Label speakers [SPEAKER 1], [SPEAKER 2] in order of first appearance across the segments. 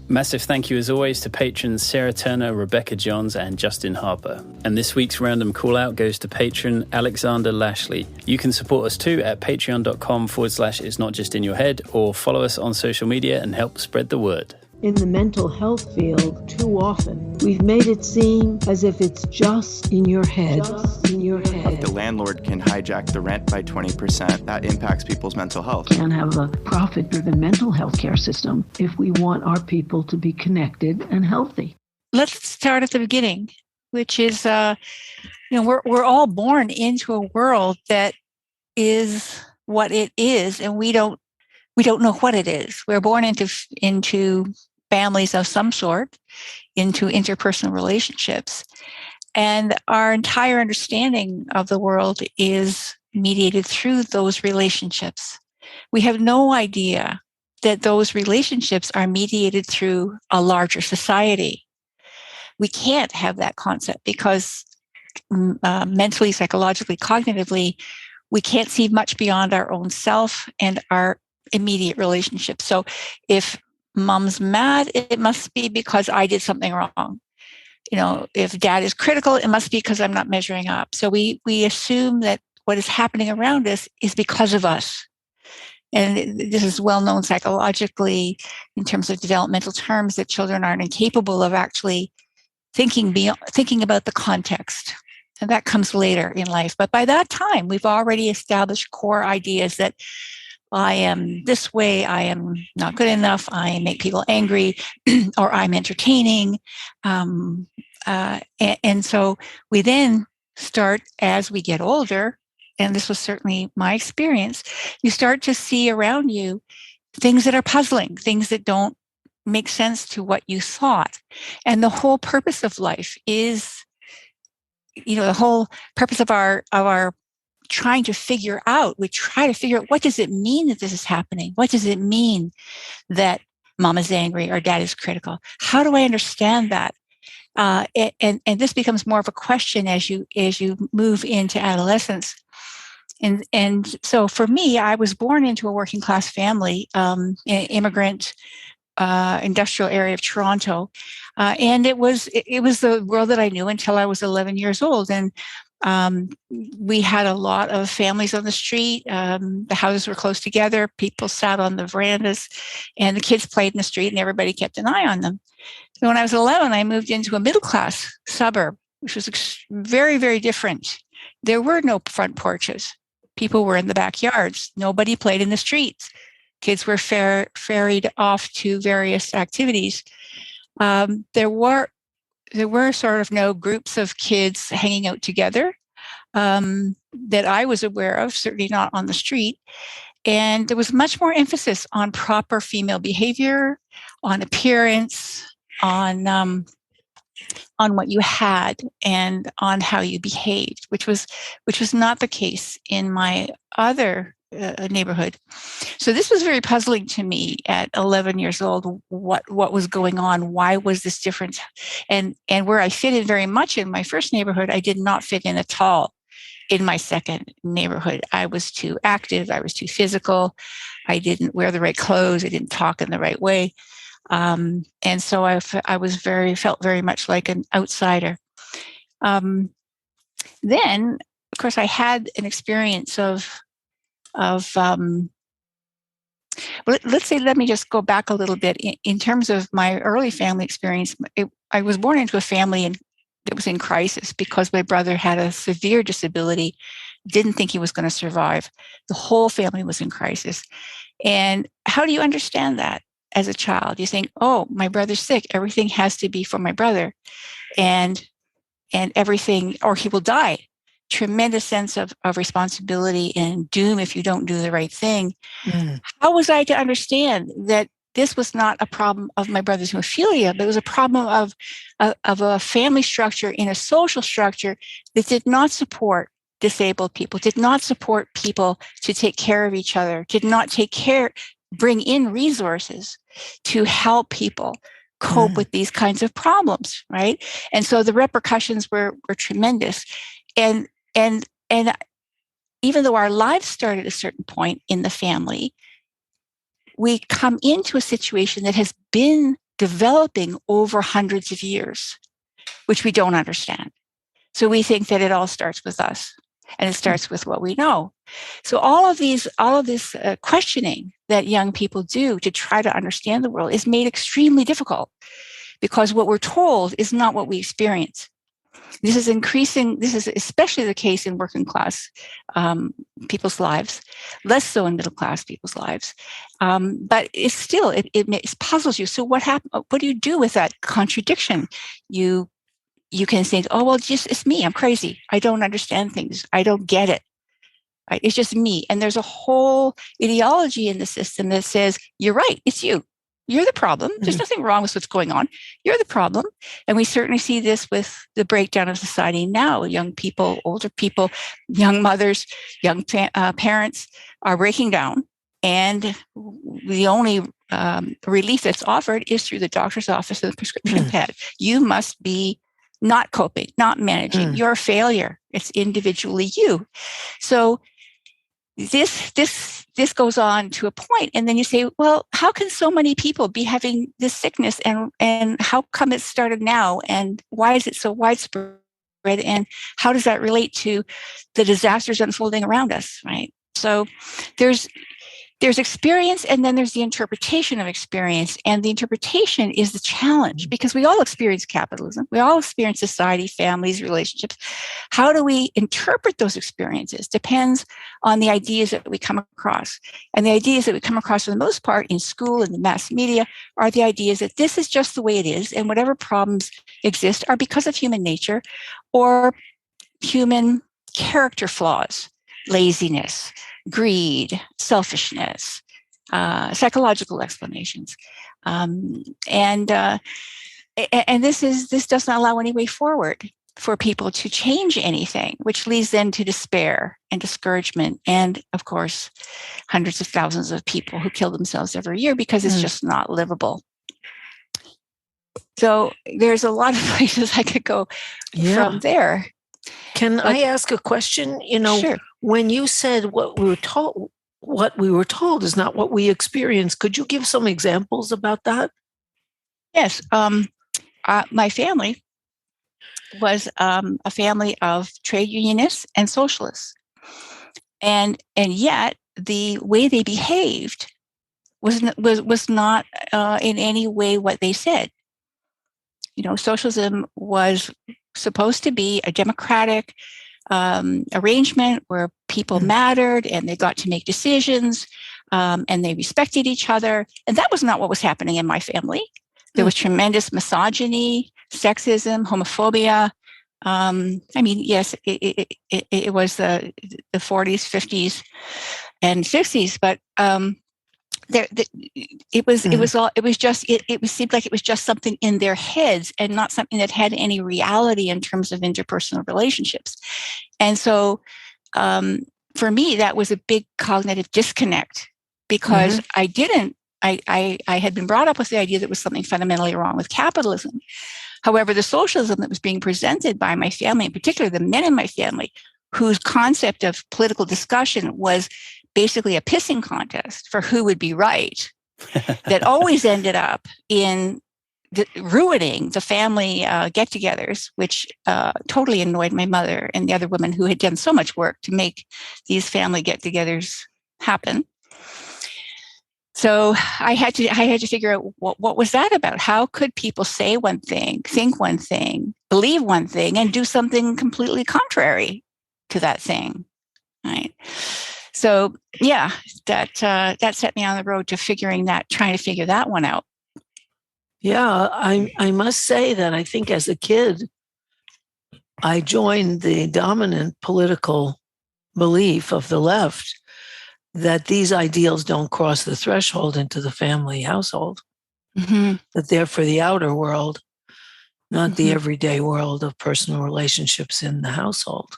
[SPEAKER 1] Massive thank you as always to patrons Sarah Turner, Rebecca Johns and Justin Harper. And this week's random call out goes to patron Alexander Lashley. You can support us too at patreon.com/it's not just in your head, or follow us on social media and help spread the word.
[SPEAKER 2] In the mental health field, too often, we've made it seem as if it's just in your head. Just in your head.
[SPEAKER 3] The landlord can hijack the rent by 20%. That impacts people's mental health.
[SPEAKER 2] Can't have a profit-driven mental health care system if we want our people to be connected and healthy.
[SPEAKER 4] Let's start at the beginning, which is, we're all born into a world that is what it is, and we don't know what it is. We're born into families of some sort, into interpersonal relationships. And our entire understanding of the world is mediated through those relationships. We have no idea that those relationships are mediated through a larger society. We can't have that concept because mentally, psychologically, cognitively, we can't see much beyond our own self and our immediate relationship. So if mom's mad, it must be because I did something wrong. If dad is critical, it must be because I'm not measuring up. So we assume that what is happening around us is because of us. And this is well known psychologically in terms of developmental terms, that children aren't incapable of actually thinking about the context. And that comes later in life. But by that time, we've already established core ideas that I am this way, I am not good enough, I make people angry, or I'm entertaining. And so we then start, as we get older, and this was certainly my experience, you start to see around you things that are puzzling, things that don't make sense to what you thought. And the whole purpose of life is, the whole purpose of our trying to figure out, we try to figure out, what does it mean that this is happening? What does it mean that mom is angry or dad is critical? How do I understand that? And this becomes more of a question as you move into adolescence. And so for me, I was born into a working class family, immigrant, industrial area of Toronto. And it was the world that I knew until I was 11 years old. And we had a lot of families on the street. The houses were close together. People sat on the verandas, and the kids played in the street, and everybody kept an eye on them. So when I was 11, I moved into a middle-class suburb, which was very, very different. There were no front porches. People were in the backyards. Nobody played in the streets. Kids were ferried off to various activities. There were sort of no groups of kids hanging out together that I was aware of, certainly not on the street. And there was much more emphasis on proper female behavior, on appearance, on what you had, and on how you behaved, which was not the case in my other neighborhood. So this was very puzzling to me at 11 years old. What was going on? Why was this different? And where I fit in very much in my first neighborhood, I did not fit in at all in my second neighborhood. I was too active. I was too physical. I didn't wear the right clothes. I didn't talk in the right way. And so I felt very much like an outsider. Then, of course, I had an experience let me just go back a little bit. In terms of my early family experience, I was born into a family that was in crisis because my brother had a severe disability, didn't think he was going to survive. The whole family was in crisis. And how do you understand that as a child? You think, oh, my brother's sick. Everything has to be for my brother. And everything, or he will die. Tremendous sense of responsibility and doom if you don't do the right thing. Mm. How was I to understand that this was not a problem of my brother's hemophilia, but it was a problem of a family structure in a social structure that did not support disabled people, did not support people to take care of each other, did not bring in resources to help people cope with these kinds of problems, right? And so the repercussions were tremendous. And even though our lives start at a certain point in the family, we come into a situation that has been developing over hundreds of years, which we don't understand. So we think that it all starts with us, and it starts with what we know. So all of this questioning that young people do to try to understand the world is made extremely difficult, because what we're told is not what we experience. This is especially the case in working class people's lives, less so in middle class people's lives. But it's still, it puzzles you. So what do you do with that contradiction? You can think, oh, well, it's me. I'm crazy. I don't understand things. I don't get it. Right? It's just me. And there's a whole ideology in the system that says, you're right. It's you. You're the problem. There's nothing wrong with what's going on. You're the problem. And we certainly see this with the breakdown of society now. Young people, older people, young mothers, young parents are breaking down. And the only relief that's offered is through the doctor's office and the prescription pad. You must be not coping, not managing. You're a failure. It's individually you. So this goes on to a point, and then you say, well, how can so many people be having this sickness, and how come it started now, and why is it so widespread, and how does that relate to the disasters unfolding around us, right? So there's experience, and then there's the interpretation of experience. And the interpretation is the challenge, because we all experience capitalism. We all experience society, families, relationships. How do we interpret those experiences depends on the ideas that we come across. And the ideas that we come across for the most part in school and the mass media are the ideas that this is just the way it is, and whatever problems exist are because of human nature or human character flaws, laziness, greed, selfishness, psychological explanations, and this doesn't allow any way forward for people to change anything, which leads then to despair and discouragement, and of course, hundreds of thousands of people who kill themselves every year because it's just not livable. So there's a lot of places I could go from there.
[SPEAKER 5] Can I ask a question?
[SPEAKER 4] Sure.
[SPEAKER 5] When you said what we were told is not what we experience, could you give some examples about that?
[SPEAKER 4] Yes. My family was a family of trade unionists and socialists, and yet the way they behaved was not in any way what they said. Socialism was supposed to be a democratic arrangement where people mattered and they got to make decisions, and they respected each other. And that was not what was happening in my family. There was tremendous misogyny, sexism, homophobia. Yes, it was the 40s, 50s, and 60s, but it seemed like it was just something in their heads and not something that had any reality in terms of interpersonal relationships. And so for me, that was a big cognitive disconnect, because I had been brought up with the idea that there was something fundamentally wrong with capitalism. However, the socialism that was being presented by my family, in particular the men in my family, whose concept of political discussion was basically a pissing contest for who would be right, that always ended up in ruining the family get-togethers, which totally annoyed my mother and the other women who had done so much work to make these family get-togethers happen. So I had to figure out what was that about? How could people say one thing, think one thing, believe one thing, and do something completely contrary to that thing, right? So yeah, that set me on the road to trying to figure that one out.
[SPEAKER 5] Yeah, I must say that I think as a kid, I joined the dominant political belief of the left that these ideals don't cross the threshold into the family household, that they're for the outer world, not the everyday world of personal relationships in the household.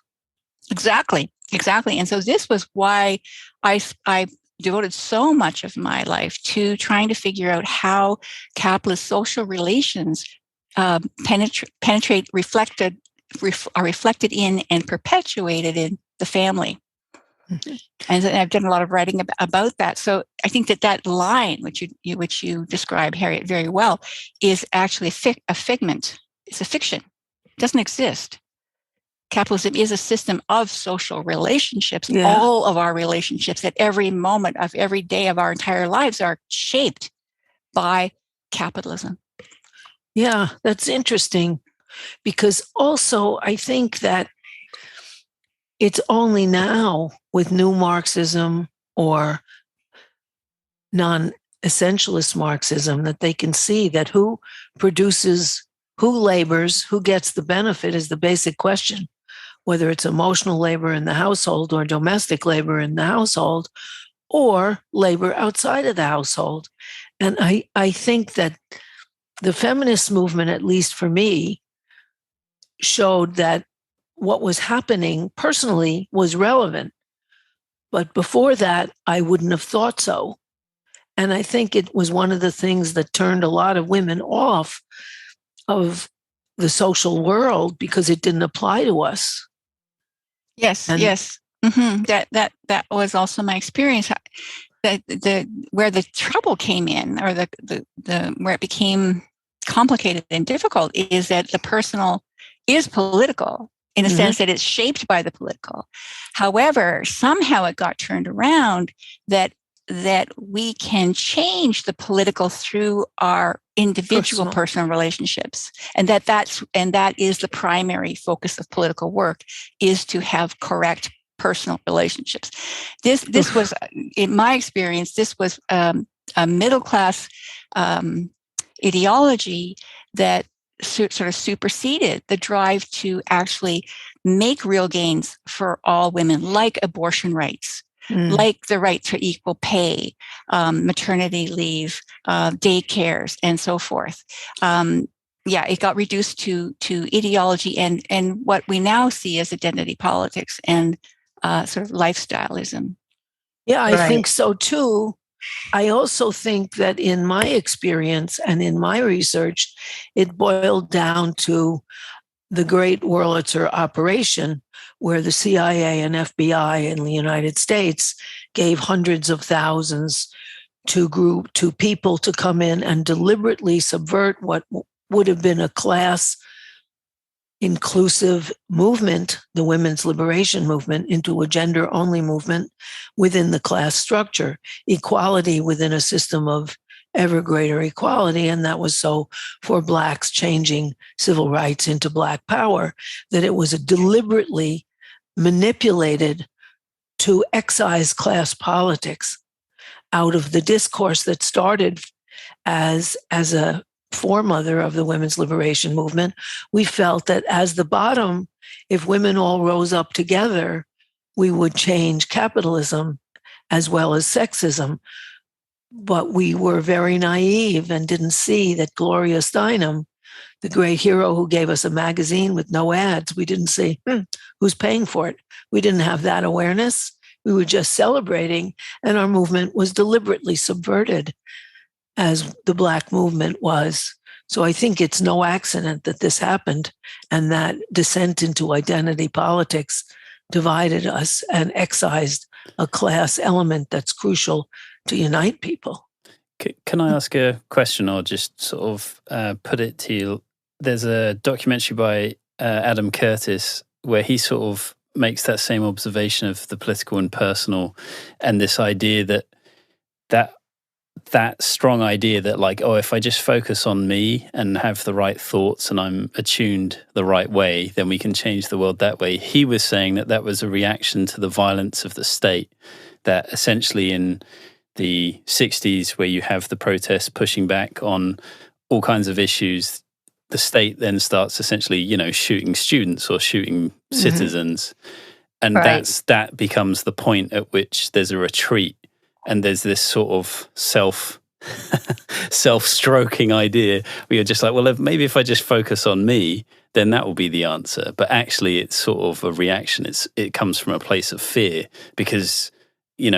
[SPEAKER 5] Exactly.
[SPEAKER 4] And so this was why I devoted so much of my life to trying to figure out how capitalist social relations are reflected in and perpetuated in the family. And I've done a lot of writing about that. So I think that line, which you describe, Harriet, very well, is actually a figment. It's a fiction. It doesn't exist. Capitalism is a system of social relationships.
[SPEAKER 5] Yeah.
[SPEAKER 4] All of our relationships at every moment of every day of our entire lives are shaped by capitalism.
[SPEAKER 5] Yeah, that's interesting, because also I think that it's only now with new Marxism or non-essentialist Marxism that they can see that who produces, who labors, who gets the benefit is the basic question, whether it's emotional labor in the household or domestic labor in the household or labor outside of the household. And I think that the feminist movement, at least for me, showed that what was happening personally was relevant. But before that, I wouldn't have thought so. And I think it was one of the things that turned a lot of women off of the social world because it didn't apply to us.
[SPEAKER 4] Yes,
[SPEAKER 5] And
[SPEAKER 4] yes. That was also my experience. The where the trouble came in, or the where it became complicated and difficult, is that the personal is political in a sense that it's shaped by the political. However, somehow it got turned around that we can change the political through our individual personal relationships, and that is the primary focus of political work, is to have correct personal relationships. This was, in my experience, this was a middle class ideology that sort of superseded the drive to actually make real gains for all women, like abortion rights, like the right to equal pay, maternity leave, daycares, and so forth. It got reduced to ideology and what we now see as identity politics and sort of lifestyleism.
[SPEAKER 5] Yeah, I think so too. I also think that in my experience and in my research, it boiled down to the Great Wurlitzer operation, where the CIA and FBI in the United States gave hundreds of thousands to people to come in and deliberately subvert what would have been a class inclusive movement, the women's liberation movement, into a gender-only movement within the class structure, equality within a system of ever greater equality. And that was so for Blacks changing civil rights into Black power, that it was deliberately manipulated to excise class politics out of the discourse that started as a foremother of the women's liberation movement. We felt that as the bottom, if women all rose up together, we would change capitalism as well as sexism. But we were very naive and didn't see that Gloria Steinem, the great hero who gave us a magazine with no ads, we didn't see who's paying for it. We didn't have that awareness. We were just celebrating, and our movement was deliberately subverted, as the Black movement was. So I think it's no accident that this happened, and that descent into identity politics divided us and excised a class element that's crucial to unite people.
[SPEAKER 1] Can I ask a question, or just sort of put it to you? There's a documentary by Adam Curtis where he sort of makes that same observation of the political and personal, and this idea that strong idea that, like, oh, if I just focus on me and have the right thoughts and I'm attuned the right way, then we can change the world that way. He was saying that was a reaction to the violence of the state, that essentially in the 60s, where you have the protests pushing back on all kinds of issues, the state then starts essentially, shooting students or shooting citizens. And that becomes the point at which there's a retreat. And there's this sort of self-stroking idea where you're just like, well, maybe if I just focus on me, then that will be the answer. But actually, it's sort of a reaction. It comes from a place of fear, because, you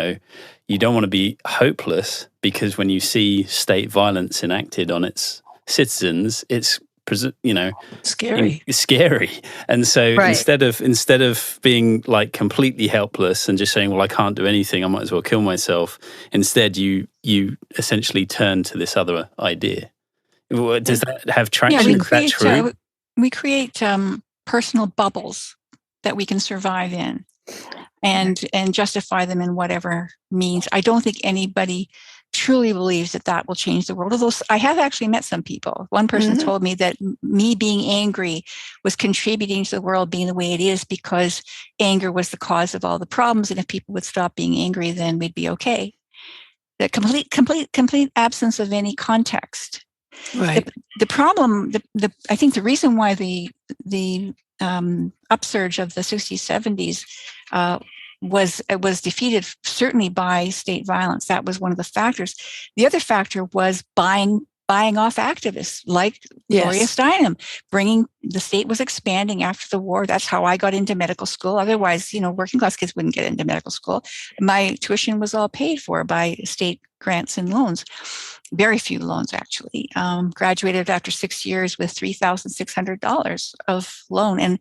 [SPEAKER 1] don't want to be hopeless, because when you see state violence enacted on its citizens, it's
[SPEAKER 5] Scary.
[SPEAKER 1] Scary. And so
[SPEAKER 4] Right.
[SPEAKER 1] instead of being like completely helpless and just saying, well, I can't do anything, I might as well kill myself, instead you essentially turn to this other idea. Does that have traction?
[SPEAKER 4] Yeah,
[SPEAKER 1] Is that true?
[SPEAKER 4] we create personal bubbles that we can survive in and justify them in whatever means. I don't think anybody truly believes that will change the world. Although I have actually met some people. One person told me that me being angry was contributing to the world being the way it is because anger was the cause of all the problems. And if people would stop being angry, then we'd be okay. The complete absence of any context.
[SPEAKER 5] Right.
[SPEAKER 4] The problem, I think the reason why the upsurge of the 60s, 70s was defeated certainly by state violence. That was one of the factors. The other factor was buying off activists like Gloria Steinem. The state was expanding after the war. That's how I got into medical school. Otherwise, working class kids wouldn't get into medical school. My tuition was all paid for by state grants and loans. Very few loans, actually. Graduated after 6 years with $3,600 of loan. And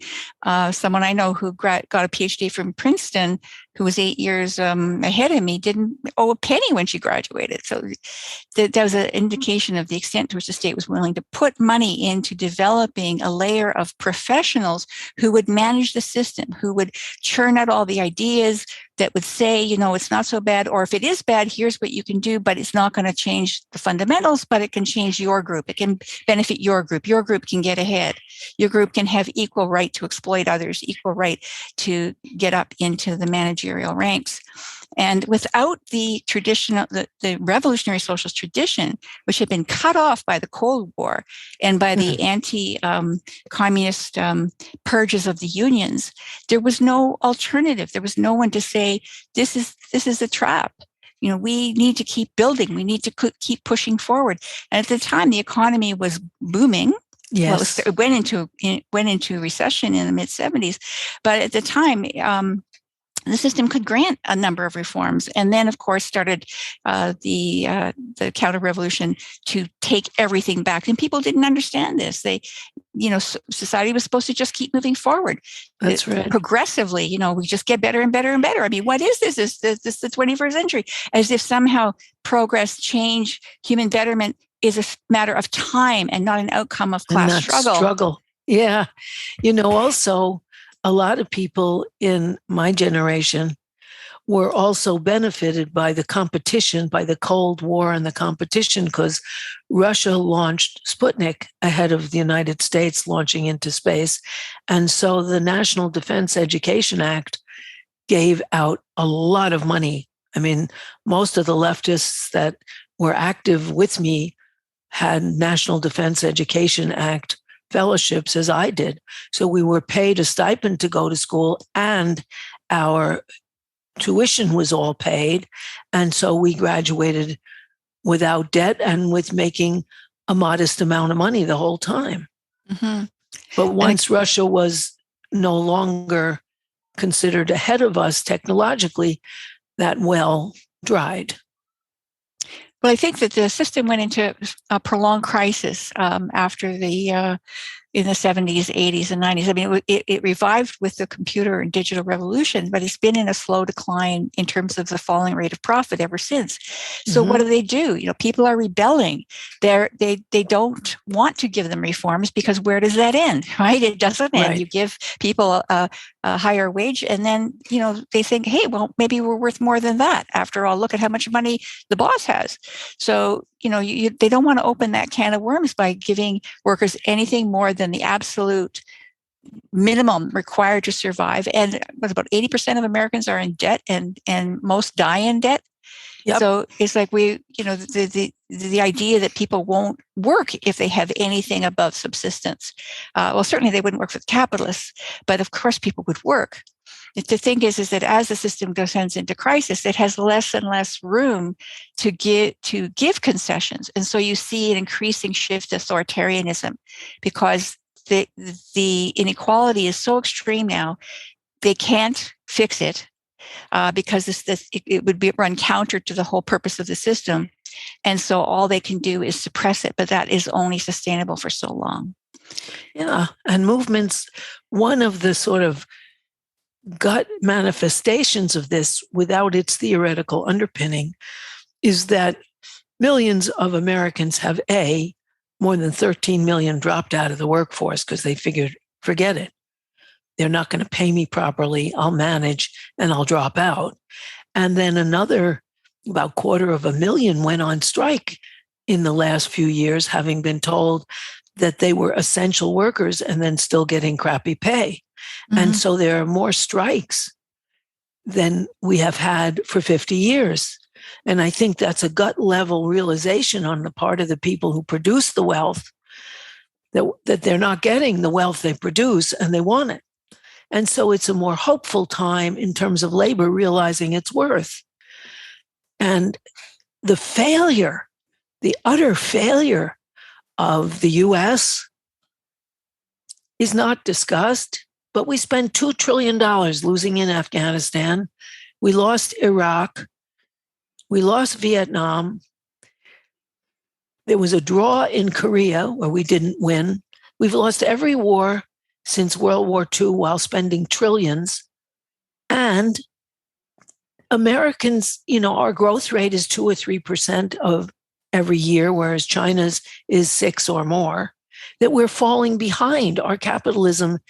[SPEAKER 4] someone I know who got a PhD from Princeton, who was 8 years ahead of me, didn't owe a penny when she graduated. So that was an indication of the extent to which the state was willing to put money into developing a layer of professionals who would manage the system, who would churn out all the ideas that would say, it's not so bad, or if it is bad, here's what you can do, but it's not going to change the fundamentals, but it can change your group. It can benefit your group. Your group can get ahead. Your group can have equal right to exploit others, equal right to get up into the managerial ranks. And without the traditional, the revolutionary socialist tradition, which had been cut off by the Cold War and by the anti-communist purges of the unions, there was no alternative. There was no one to say, this is a trap. We need to keep building. We need to keep pushing forward. And at the time, the economy was booming.
[SPEAKER 5] Yes.
[SPEAKER 4] Well, it went into recession in the mid 70s, but at the time, the system could grant a number of reforms, and then, of course, started the counter-revolution to take everything back. And people didn't understand this. Society was supposed to just keep moving forward.
[SPEAKER 5] That's right.
[SPEAKER 4] Progressively, we just get better and better and better. I mean, what is this? Is this the 21st century? As if somehow progress, change, human betterment is a matter of time and not an outcome of class struggle.
[SPEAKER 5] Yeah. Also, a lot of people in my generation were also benefited by the competition, by the Cold War and the competition, because Russia launched Sputnik ahead of the United States launching into space. And so the National Defense Education Act gave out a lot of money. I mean, most of the leftists that were active with me had National Defense Education Act fellowships, as I did. So we were paid a stipend to go to school, and our tuition was all paid. And so we graduated without debt and with making a modest amount of money the whole time.
[SPEAKER 4] Mm-hmm.
[SPEAKER 5] But once Russia was no longer considered ahead of us technologically, that well dried.
[SPEAKER 4] Well, I think that the system went into a prolonged crisis after in the 70s, 80s, and 90s. I mean, it revived with the computer and digital revolution, but it's been in a slow decline in terms of the falling rate of profit ever since. So what do? People are rebelling. They don't want to give them reforms because where does that end, right? It doesn't end.
[SPEAKER 5] Right.
[SPEAKER 4] You give people a higher wage, and then they think, hey, well, maybe we're worth more than that. After all, look at how much money the boss has. So they don't want to open that can of worms by giving workers anything more than the absolute minimum required to survive. And about 80% of Americans are in debt, and most die in debt. Yep. So it's like the idea that people won't work if they have anything above subsistence. Well, certainly they wouldn't work for the capitalists, but of course people would work. The thing is that as the system descends into crisis, it has less and less room to give concessions. And so you see an increasing shift to authoritarianism because the inequality is so extreme now, they can't fix it because it would run counter to the whole purpose of the system. And so all they can do is suppress it, but that is only sustainable for so long.
[SPEAKER 5] Yeah. And movements, one of the sort of gut manifestations of this without its theoretical underpinning is that millions of Americans have more than 13 million dropped out of the workforce because they figured, forget it. They're not going to pay me properly. I'll manage and I'll drop out. And then another about 250,000 went on strike in the last few years, having been told that they were essential workers and then still getting crappy pay. Mm-hmm. And so there are more strikes than we have had for 50 years. And I think that's a gut level realization on the part of the people who produce the wealth that they're not getting the wealth they produce and they want it. And so it's a more hopeful time in terms of labor realizing its worth. And the failure, the utter failure of the US is not discussed, but we spent $2 trillion losing in Afghanistan. We lost Iraq. We lost Vietnam. There was a draw in Korea where we didn't win. We've lost every war since World War II while spending trillions. And Americans, our growth rate is 2 or 3% of every year, whereas China's is 6 or more, that we're falling behind. Our capitalism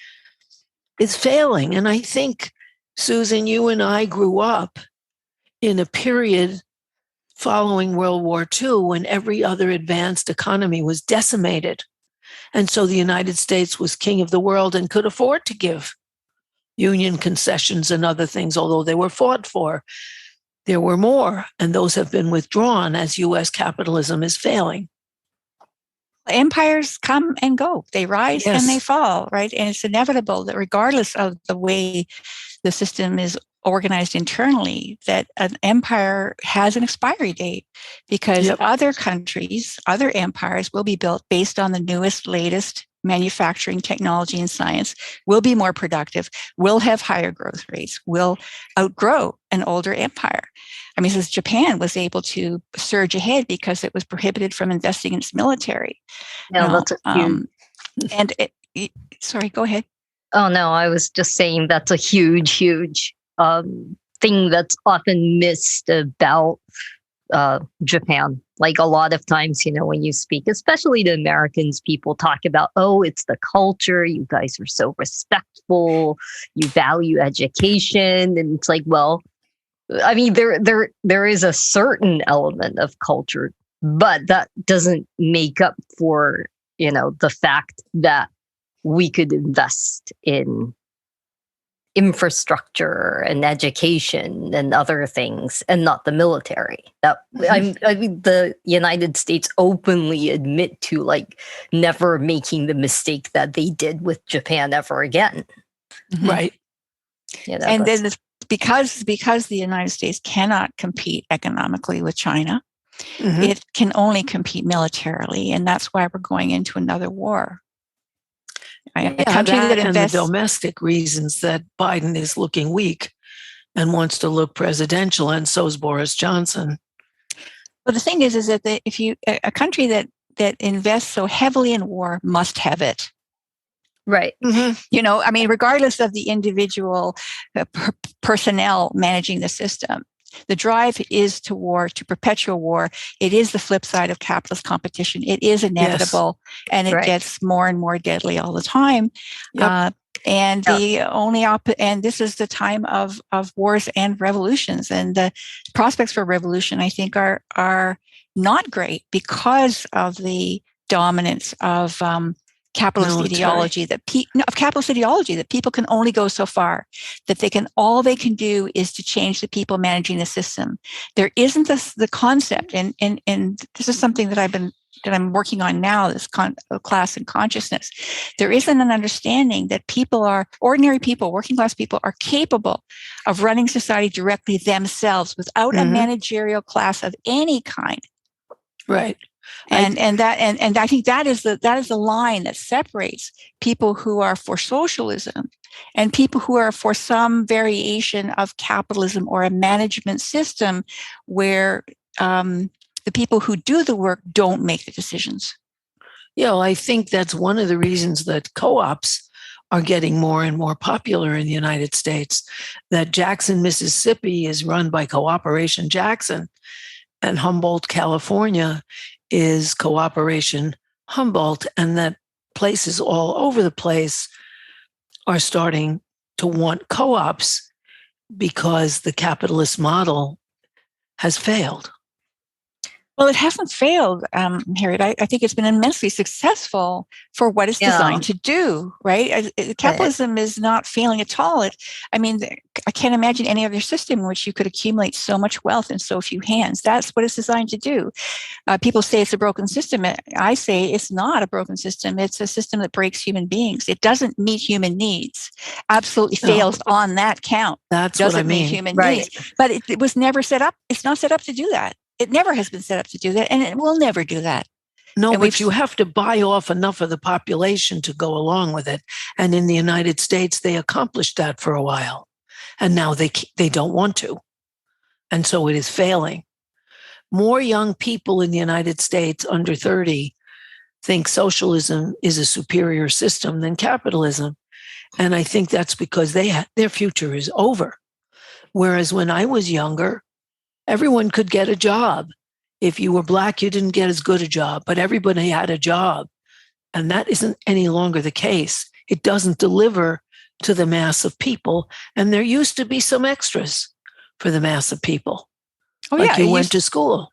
[SPEAKER 5] is failing. And I think, Susan, you and I grew up in a period following World War II when every other advanced economy was decimated. And so the United States was king of the world and could afford to give union concessions and other things, although they were fought for. There were more, and those have been withdrawn as U.S. capitalism is failing.
[SPEAKER 4] Empires come and go. They rise and they fall, right? And it's inevitable that regardless of the way the system is organized internally, that an empire has an expiry date because other countries, other empires will be built based on the newest, latest manufacturing technology and science, will be more productive, will have higher growth rates, will outgrow an older empire. I mean, since Japan was able to surge ahead because it was prohibited from investing in its military.
[SPEAKER 6] No, that's huge.
[SPEAKER 4] And sorry, go ahead.
[SPEAKER 6] Oh, no, I was just saying that's a huge thing that's often missed about Japan. Like a lot of times, when you speak, especially to Americans, people talk about, oh, it's the culture. You guys are so respectful. You value education. And it's like, well, I mean, there is a certain element of culture, but that doesn't make up for, the fact that we could invest in infrastructure and education and other things and not the military. I mean, the United States openly admit to never making the mistake that they did with Japan ever again.
[SPEAKER 5] Right.
[SPEAKER 4] And then because the United States cannot compete economically with China, it can only compete militarily. And that's why we're going into another war. A country that invests,
[SPEAKER 5] and the domestic reasons that Biden is looking weak and wants to look presidential, and so is Boris Johnson.
[SPEAKER 4] But the thing is that if a country that invests so heavily in war must have it.
[SPEAKER 6] Right.
[SPEAKER 4] I mean, regardless of the individual personnel managing the system, the drive is to war, to perpetual war. It is the flip side of capitalist competition. It is inevitable, and it gets more and more deadly all the time. And this is the time of wars and revolutions, and the prospects for revolution, I think, are not great because of the dominance of capitalist ideology that people can only go so far, that all they can do is to change the people managing the system. There isn't the concept, and this is something that I'm working on now, this class and consciousness. There isn't an understanding that ordinary people, working class people, are capable of running society directly themselves without a managerial class of any kind.
[SPEAKER 5] Right.
[SPEAKER 4] And I think that is the line that separates people who are for socialism and people who are for some variation of capitalism or a management system where the people who do the work don't make the decisions.
[SPEAKER 5] I think that's one of the reasons that co-ops are getting more and more popular in the United States. That Jackson, Mississippi is run by Cooperation Jackson, and Humboldt, California is Cooperation Humboldt, and that places all over the place are starting to want co-ops because the capitalist model has failed.
[SPEAKER 4] Well, it hasn't failed, Harriet. I think it's been immensely successful for what it's designed to do, right? Capitalism is not failing at all. I can't imagine any other system in which you could accumulate so much wealth in so few hands. That's what it's designed to do. People say it's a broken system. I say it's not a broken system. It's a system that breaks human beings. It doesn't meet human needs. Absolutely fails on that count.
[SPEAKER 5] That's
[SPEAKER 4] doesn't
[SPEAKER 5] what I mean.
[SPEAKER 4] meet human needs. But it was never set up. It's not set up to do that. It never has been set up to do that, and it will never do that.
[SPEAKER 5] No, but you have to buy off enough of the population to go along with it. And in the United States, they accomplished that for a while. And now they don't want to. And so it is failing. More young people in the United States under 30 think socialism is a superior system than capitalism. And I think that's because their future is over. Whereas when I was younger, everyone could get a job. If you were Black, you didn't get as good a job, but everybody had a job. And that isn't any longer the case. It doesn't deliver to the mass of people. And there used to be some extras for the mass of people.
[SPEAKER 4] Oh,
[SPEAKER 5] like
[SPEAKER 4] yeah,
[SPEAKER 5] you went to school,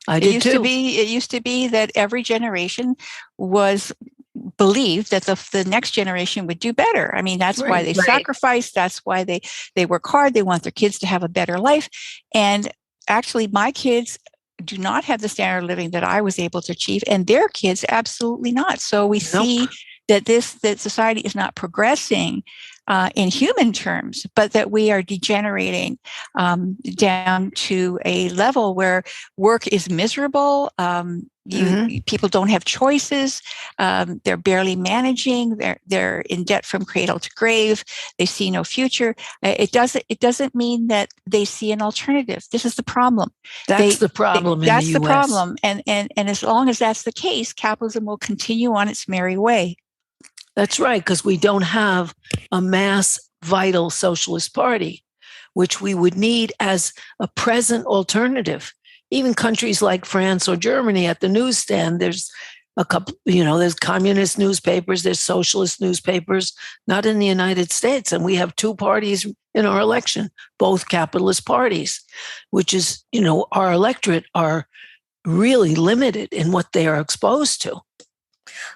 [SPEAKER 5] I did too.
[SPEAKER 4] It used to be that every generation was believed that the next generation would do better. I mean, that's why they sacrifice. That's why they work hard. They want their kids to have a better life. And actually, my kids do not have the standard of living that I was able to achieve, and their kids absolutely not. So we see that society is not progressing in human terms, but that we are degenerating down to a level where work is miserable. People don't have choices. They're barely managing. They're in debt from cradle to grave. They see no future. It doesn't mean that they see an alternative. This is the problem.
[SPEAKER 5] That's the problem in the US.
[SPEAKER 4] That's the problem. And as long as that's the case, capitalism will continue on its merry way.
[SPEAKER 5] That's right, because we don't have a mass vital socialist party, which we would need as a present alternative. Even countries like France or Germany, at the newsstand, there's a couple, there's communist newspapers, there's socialist newspapers, not in the United States. And we have two parties in our election, both capitalist parties, which is, our electorate are really limited in what they are exposed to.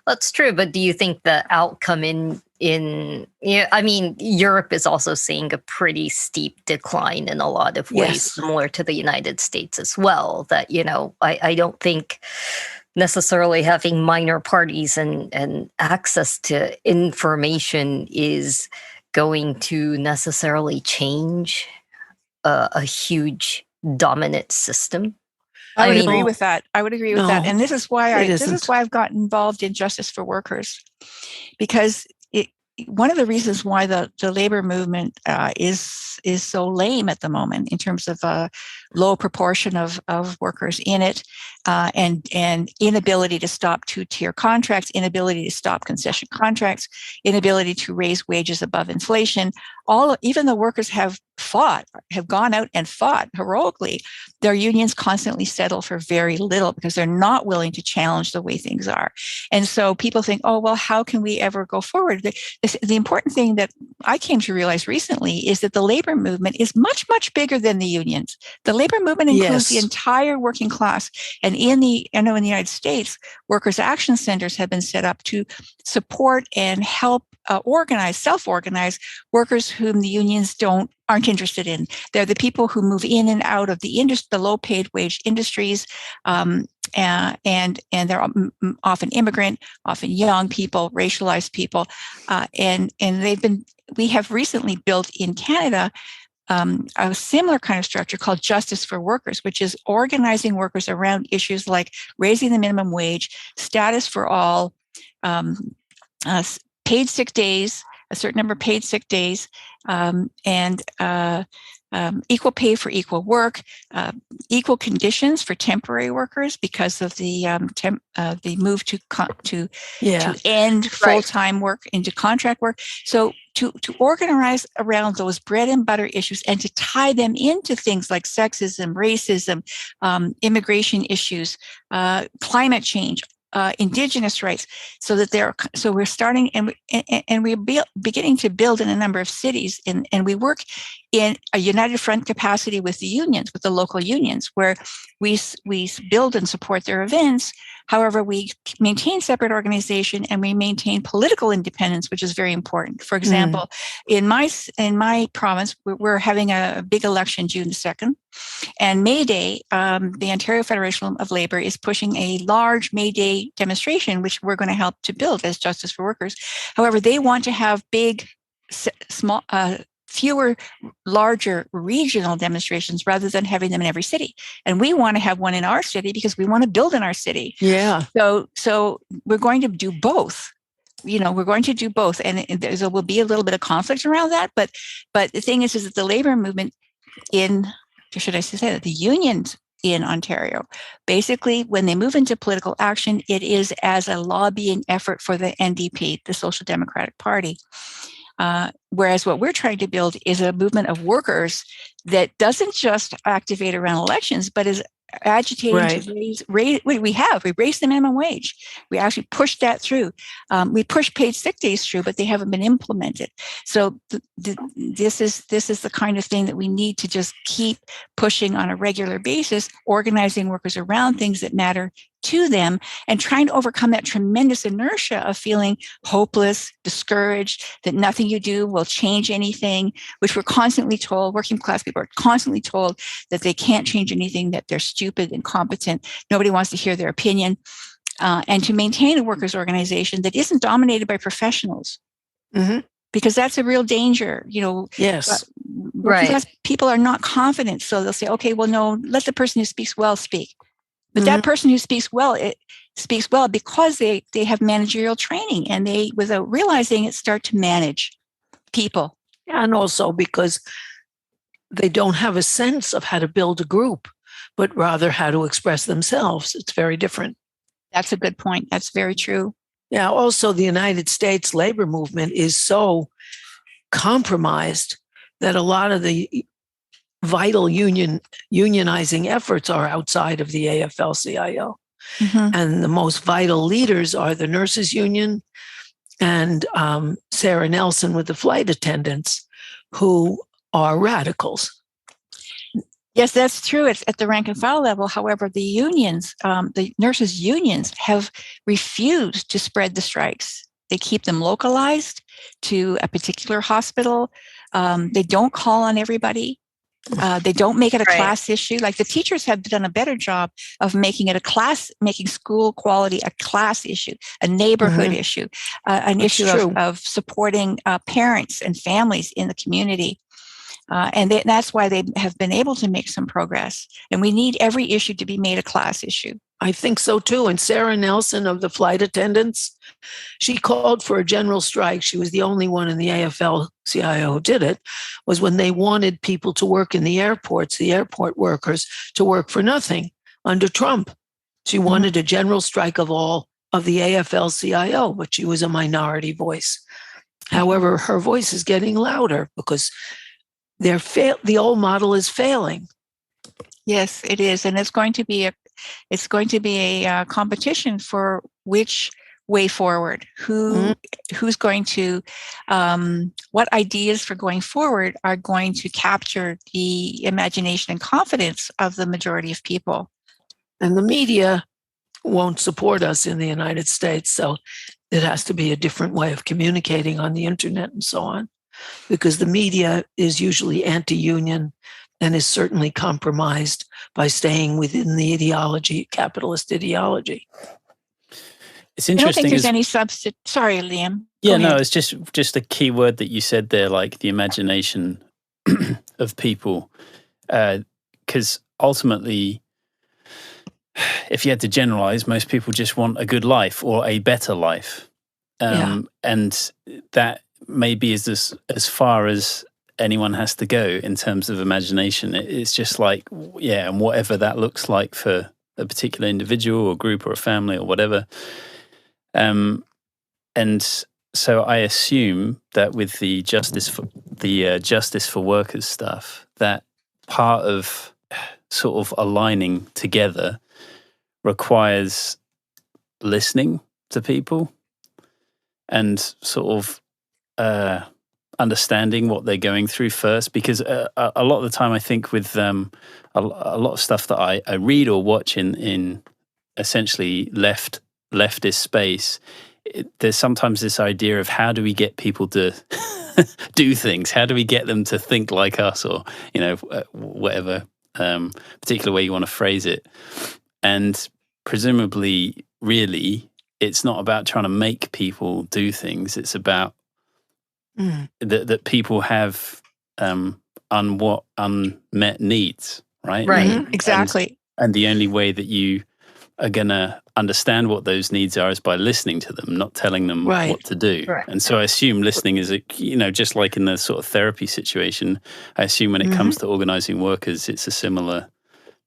[SPEAKER 6] That's true, but do you think the outcome Europe is also seeing a pretty steep decline in a lot of ways, similar to the United States as well, that, I don't think necessarily having minor parties and access to information is going to necessarily change a huge dominant system.
[SPEAKER 4] I would agree with that. And this is why I've gotten involved in Justice for Workers, because one of the reasons why the labor movement is so lame at the moment in terms of a low proportion of workers in it, and inability to stop two-tier contracts, inability to stop concession contracts, inability to raise wages above inflation. Even the workers have gone out and fought heroically. Their unions constantly settle for very little because they're not willing to challenge the way things are. And so people think, oh, well, how can we ever go forward? The important thing that I came to realize recently is that the labor movement is much, much bigger than the unions. The labor movement includes the entire working class. And in the United States, workers' action centers have been set up to support and help self-organize workers whom the unions aren't interested in. They're the people who move in and out of the low-paid wage industries, and they're often immigrant, often young people, racialized people, and we have recently built in Canada a similar kind of structure called Justice for Workers, which is organizing workers around issues like raising the minimum wage, status for all, paid sick days, a certain number of paid sick days, and equal pay for equal work, equal conditions for temporary workers because of the move to end full-time work into contract work. So to organize around those bread and butter issues and to tie them into things like sexism, racism, immigration issues, climate change, indigenous rights, so we're starting and we're beginning to build in a number of cities, and we work in a united front capacity with the unions, with the local unions, where we build and support their events. However, we maintain separate organization and we maintain political independence, which is very important. For example, in my province, we're having a big election June 2nd. And May Day, the Ontario Federation of Labour is pushing a large May Day demonstration, which we're going to help to build as Justice for Workers. However, they want to have big, small, fewer, larger regional demonstrations rather than having them in every city. And we want to have one in our city because we want to build in our city.
[SPEAKER 5] Yeah.
[SPEAKER 4] So we're going to do both. We're going to do both, and there will be a little bit of conflict around that. But the thing is that the labor movement the unions in Ontario, basically, when they move into political action, it is as a lobbying effort for the NDP, the Social Democratic Party. Whereas what we're trying to build is a movement of workers that doesn't just activate around elections, but is agitating to raise the minimum wage. We actually pushed that through. We pushed paid sick days through, but they haven't been implemented. So this is the kind of thing that we need to just keep pushing on a regular basis, organizing workers around things that matter to them and trying to overcome that tremendous inertia of feeling hopeless, discouraged, that nothing you do will change anything, which we're constantly told, working class people are constantly told that they can't change anything, that they're stupid, incompetent, nobody wants to hear their opinion, and to maintain a workers' organization that isn't dominated by professionals. Because that's a real danger,
[SPEAKER 5] Yes.
[SPEAKER 4] Because people are not confident. So they'll say, okay, well, no, let the person who speaks well speak. But that person who speaks well because they have managerial training and they, without realizing it, start to manage people.
[SPEAKER 5] And also because they don't have a sense of how to build a group, but rather how to express themselves. It's very different.
[SPEAKER 4] That's a good point. That's very true.
[SPEAKER 5] Yeah. Also, the United States labor movement is so compromised that a lot of the vital unionizing efforts are outside of the AFL-CIO. And the most vital leaders are the nurses union and Sarah Nelson with the flight attendants, who are radicals.
[SPEAKER 4] Yes, that's true. It's at the rank and file level. However, the unions, the nurses unions, have refused to spread the strikes. They keep them localized to a particular hospital. They don't call on everybody. They don't make it a class issue. Like the teachers have done a better job of making school quality a class issue, a neighborhood issue, an issue of supporting parents and families in the community. And that's why they have been able to make some progress. And we need every issue to be made a class issue.
[SPEAKER 5] I think so too. And Sarah Nelson of the flight attendants, she called for a general strike. She was the only one in the AFL-CIO who did it, was when they wanted people to work in the airports, the airport workers, to work for nothing under Trump. She wanted a general strike of all of the AFL-CIO, but she was a minority voice. However, her voice is getting louder because the old model is failing.
[SPEAKER 4] Yes, it is. And it's going to be a competition for which way forward, who's going to, what ideas for going forward are going to capture the imagination and confidence of the majority of people.
[SPEAKER 5] And the media won't support us in the United States, so it has to be a different way of communicating on the internet and so on, because the media is usually anti-union and is certainly compromised by staying within the ideology, capitalist ideology.
[SPEAKER 1] It's interesting.
[SPEAKER 4] I don't think there's any substitute. Sorry, Liam.
[SPEAKER 1] Yeah, no, it's just a key word that you said there, like the imagination of people. Because ultimately, if you had to generalize, most people just want a good life or a better life. And that maybe is as far as anyone has to go in terms of imagination. It's just like, yeah, and whatever that looks like for a particular individual or group or a family or whatever. And so I assume that with the justice for workers stuff, that part of sort of aligning together requires listening to people and sort of understanding what they're going through first, because a lot of the time I think with a lot of stuff that I read or watch in essentially leftist space, there's sometimes this idea of how do we get people to do things? How do we get them to think like us, or whatever particular way you want to phrase it? And presumably, really, it's not about trying to make people do things. It's about that people have unmet needs, right?
[SPEAKER 4] Right. Exactly.
[SPEAKER 1] And the only way that you are going to understand what those needs are is by listening to them, not telling them what to do.
[SPEAKER 6] Right.
[SPEAKER 1] And so I assume listening is, just like in the sort of therapy situation, I assume when it comes to organizing workers, it's a similar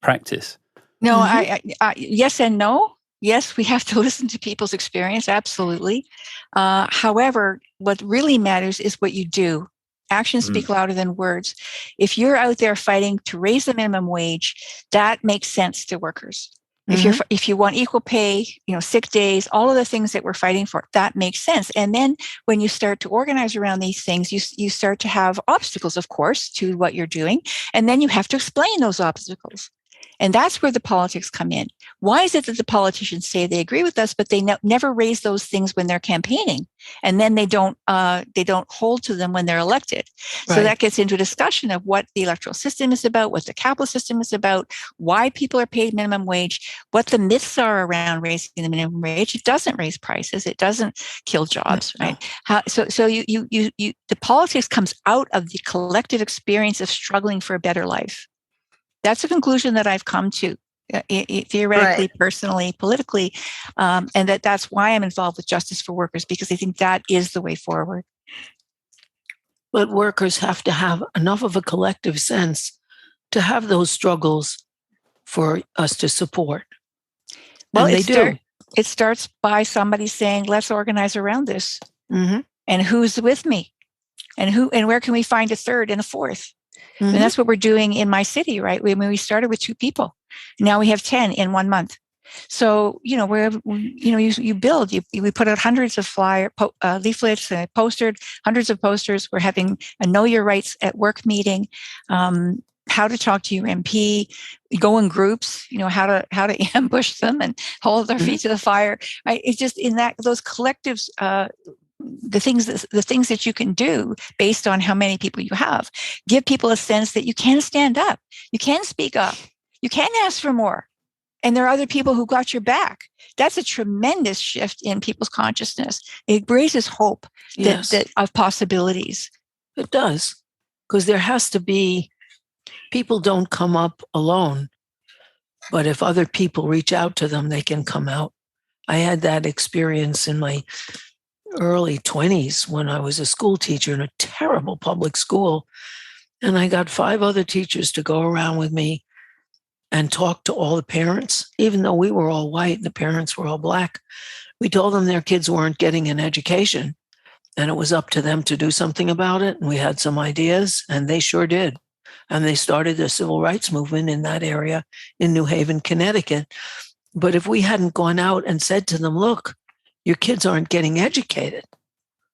[SPEAKER 1] practice.
[SPEAKER 4] No, I yes and no. Yes, we have to listen to people's experience. Absolutely. However, what really matters is what you do. Actions speak louder than words. If you're out there fighting to raise the minimum wage, that makes sense to workers. If you want equal pay, sick days, all of the things that we're fighting for, that makes sense. And then when you start to organize around these things, you start to have obstacles, of course, to what you're doing. And then you have to explain those obstacles. And that's where the politics come in. Why is it that the politicians say they agree with us, but they never raise those things when they're campaigning, and then they don't hold to them when they're elected? So that gets into a discussion of what the electoral system is about, what the capitalist system is about, why people are paid minimum wage, what the myths are around raising the minimum wage. It doesn't raise prices. It doesn't kill jobs, right? So the politics comes out of the collective experience of struggling for a better life. That's a conclusion that I've come to, theoretically, personally, politically, and that's why I'm involved with Justice for Workers, because I think that is the way forward.
[SPEAKER 5] But workers have to have enough of a collective sense to have those struggles for us to support.
[SPEAKER 4] Well,
[SPEAKER 5] and they do.
[SPEAKER 4] It starts by somebody saying, let's organize around this. And who's with me? And where can we find a third and a fourth? And that's what we're doing in my city, right? We started with 2 people. Now we have 10 in 1 month. So, you build, we put out hundreds of leaflets, hundreds of posters. We're having a Know Your Rights at Work meeting, how to talk to your MP, go in groups, how to ambush them and hold their feet to the fire. Right? It's just in those collectives, the things that you can do based on how many people you have, give people a sense that you can stand up, you can speak up, you can ask for more, and there are other people who got your back. That's a tremendous shift in people's consciousness. It raises hope that of possibilities.
[SPEAKER 5] It does, because there has to be, people don't come up alone, but if other people reach out to them, they can come out. I had that experience in my early 20s when I was a school teacher in a terrible public school. And I got 5 other teachers to go around with me and talk to all the parents, even though we were all white and the parents were all black. We told them their kids weren't getting an education and it was up to them to do something about it. And we had some ideas, and they sure did. And they started the civil rights movement in that area in New Haven, Connecticut. But if we hadn't gone out and said to them, look, your kids aren't getting educated,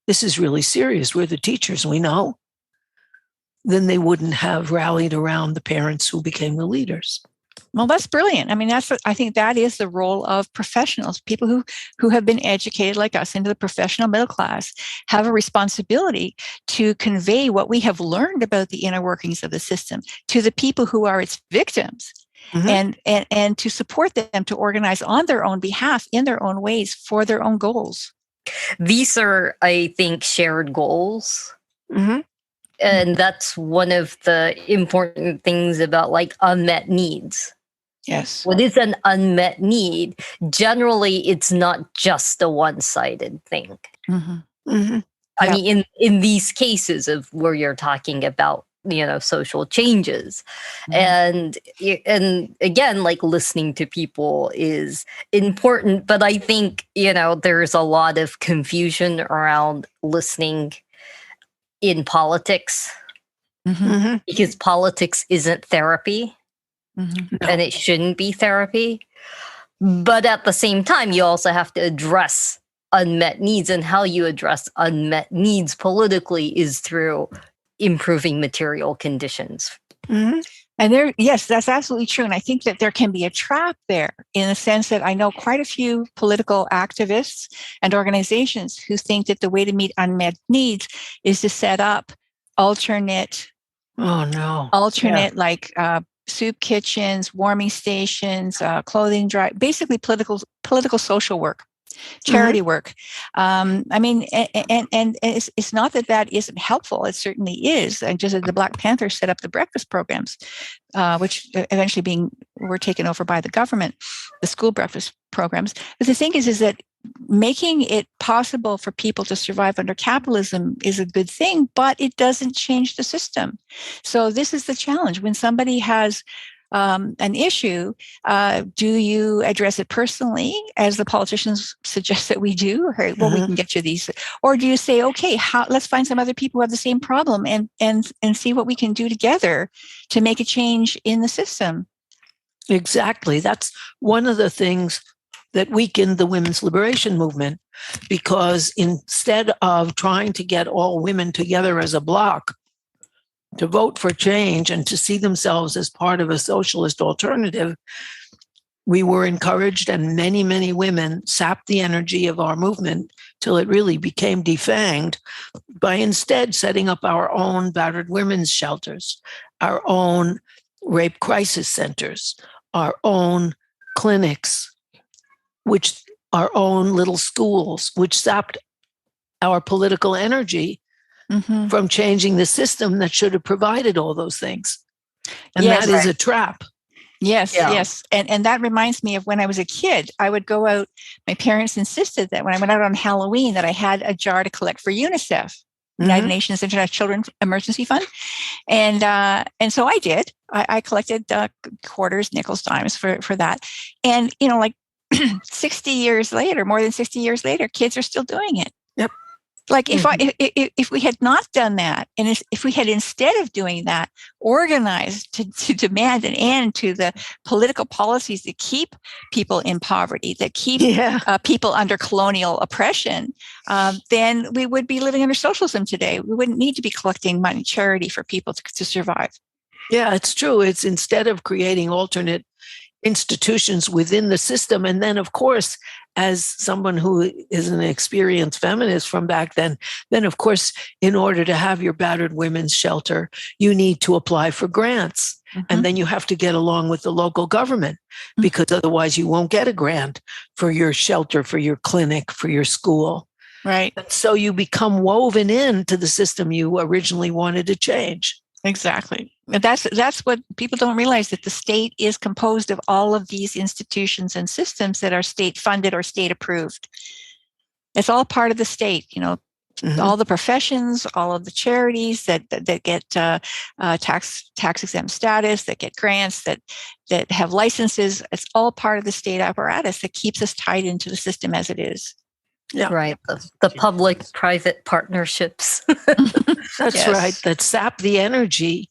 [SPEAKER 5] this is really serious, we're the teachers, we know, then they wouldn't have rallied around the parents who became the leaders.
[SPEAKER 4] Well, that's brilliant. I mean, I think that is the role of professionals. People who have been educated like us into the professional middle class have a responsibility to convey what we have learned about the inner workings of the system to the people who are its victims. And to support them to organize on their own behalf in their own ways for their own goals.
[SPEAKER 6] These are, I think, shared goals. And that's one of the important things about unmet needs.
[SPEAKER 4] Yes.
[SPEAKER 6] What is an unmet need? Generally, it's not just a one-sided thing. I mean, in these cases of where you're talking about, social changes. And again, like listening to people is important, but I think, there's a lot of confusion around listening in politics because politics isn't therapy and it shouldn't be therapy. But at the same time, you also have to address unmet needs, and how you address unmet needs politically is through improving material conditions.
[SPEAKER 4] And yes, that's absolutely true. And I think that there can be a trap there in the sense that I know quite a few political activists and organizations who think that the way to meet unmet needs is to set up alternate like soup kitchens, warming stations, clothing drive, basically political social work. Charity work. I mean, and it's not that isn't helpful. It certainly is. And just as the Black Panthers set up the breakfast programs, which eventually were taken over by the government, the school breakfast programs. But the thing is that making it possible for people to survive under capitalism is a good thing, but it doesn't change the system. So this is the challenge. When somebody has an issue, do you address it personally, as the politicians suggest that we do? Or, well, we can get you these. Or do you say, okay, let's find some other people who have the same problem and see what we can do together to make a change in the system?
[SPEAKER 5] Exactly. That's one of the things that weakened the women's liberation movement, because instead of trying to get all women together as a bloc to vote for change and to see themselves as part of a socialist alternative, we were encouraged, and many, many women sapped the energy of our movement till it really became defanged by instead setting up our own battered women's shelters, our own rape crisis centers, our own clinics, our own little schools, which sapped our political energy from changing the system that should have provided all those things. And that is a trap.
[SPEAKER 4] Yes, yes. And that reminds me of when I was a kid. I would go out, my parents insisted that when I went out on Halloween that I had a jar to collect for UNICEF, United Nations International Children's Emergency Fund. And so I did. I collected quarters, nickels, dimes for that. And, like 60 years later, more than 60 years later, kids are still doing it.
[SPEAKER 5] Yep.
[SPEAKER 4] Like if we had not done that, and if we had instead of doing that, organized to demand an end to the political policies that keep people in poverty, that keep people under colonial oppression, then we would be living under socialism today. We wouldn't need to be collecting money, charity for people to survive.
[SPEAKER 5] Yeah, it's true. It's instead of creating alternate institutions within the system. And then, of course, as someone who is an experienced feminist from back then, of course, in order to have your battered women's shelter, you need to apply for grants. And then you have to get along with the local government, because otherwise you won't get a grant for your shelter, for your clinic, for your school.
[SPEAKER 4] Right.
[SPEAKER 5] And so you become woven into the system you originally wanted to change.
[SPEAKER 4] Exactly. And that's what people don't realize, that the state is composed of all of these institutions and systems that are state funded or state approved. It's all part of the state, all the professions, all of the charities that get tax exempt status, that get grants, that have licenses. It's all part of the state apparatus that keeps us tied into the system as it is.
[SPEAKER 6] Yeah. Right. The public-private partnerships.
[SPEAKER 5] That's right. That sap the energy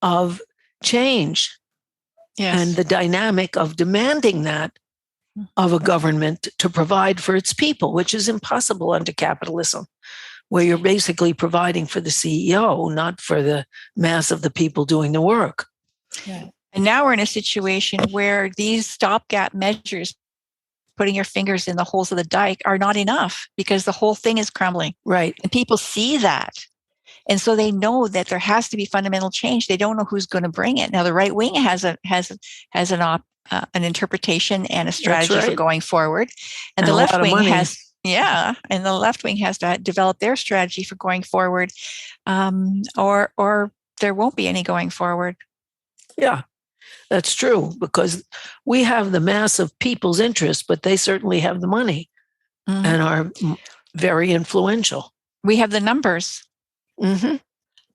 [SPEAKER 5] of change and the dynamic of demanding that of a government to provide for its people, which is impossible under capitalism, where you're basically providing for the CEO, not for the mass of the people doing the work.
[SPEAKER 4] Yeah. And now we're in a situation where these stopgap measures, putting your fingers in the holes of the dike, are not enough, because the whole thing is crumbling.
[SPEAKER 5] Right.
[SPEAKER 4] And people see that. And so they know that there has to be fundamental change. They don't know who's going to bring it. Now, the right wing has an interpretation and a strategy for going forward. And the left wing has, and the left wing has to develop their strategy for going forward, or there won't be any going forward.
[SPEAKER 5] Yeah. That's true, because we have the mass of people's interest, but they certainly have the money and are very influential.
[SPEAKER 4] We have the numbers,
[SPEAKER 5] Mm-hmm.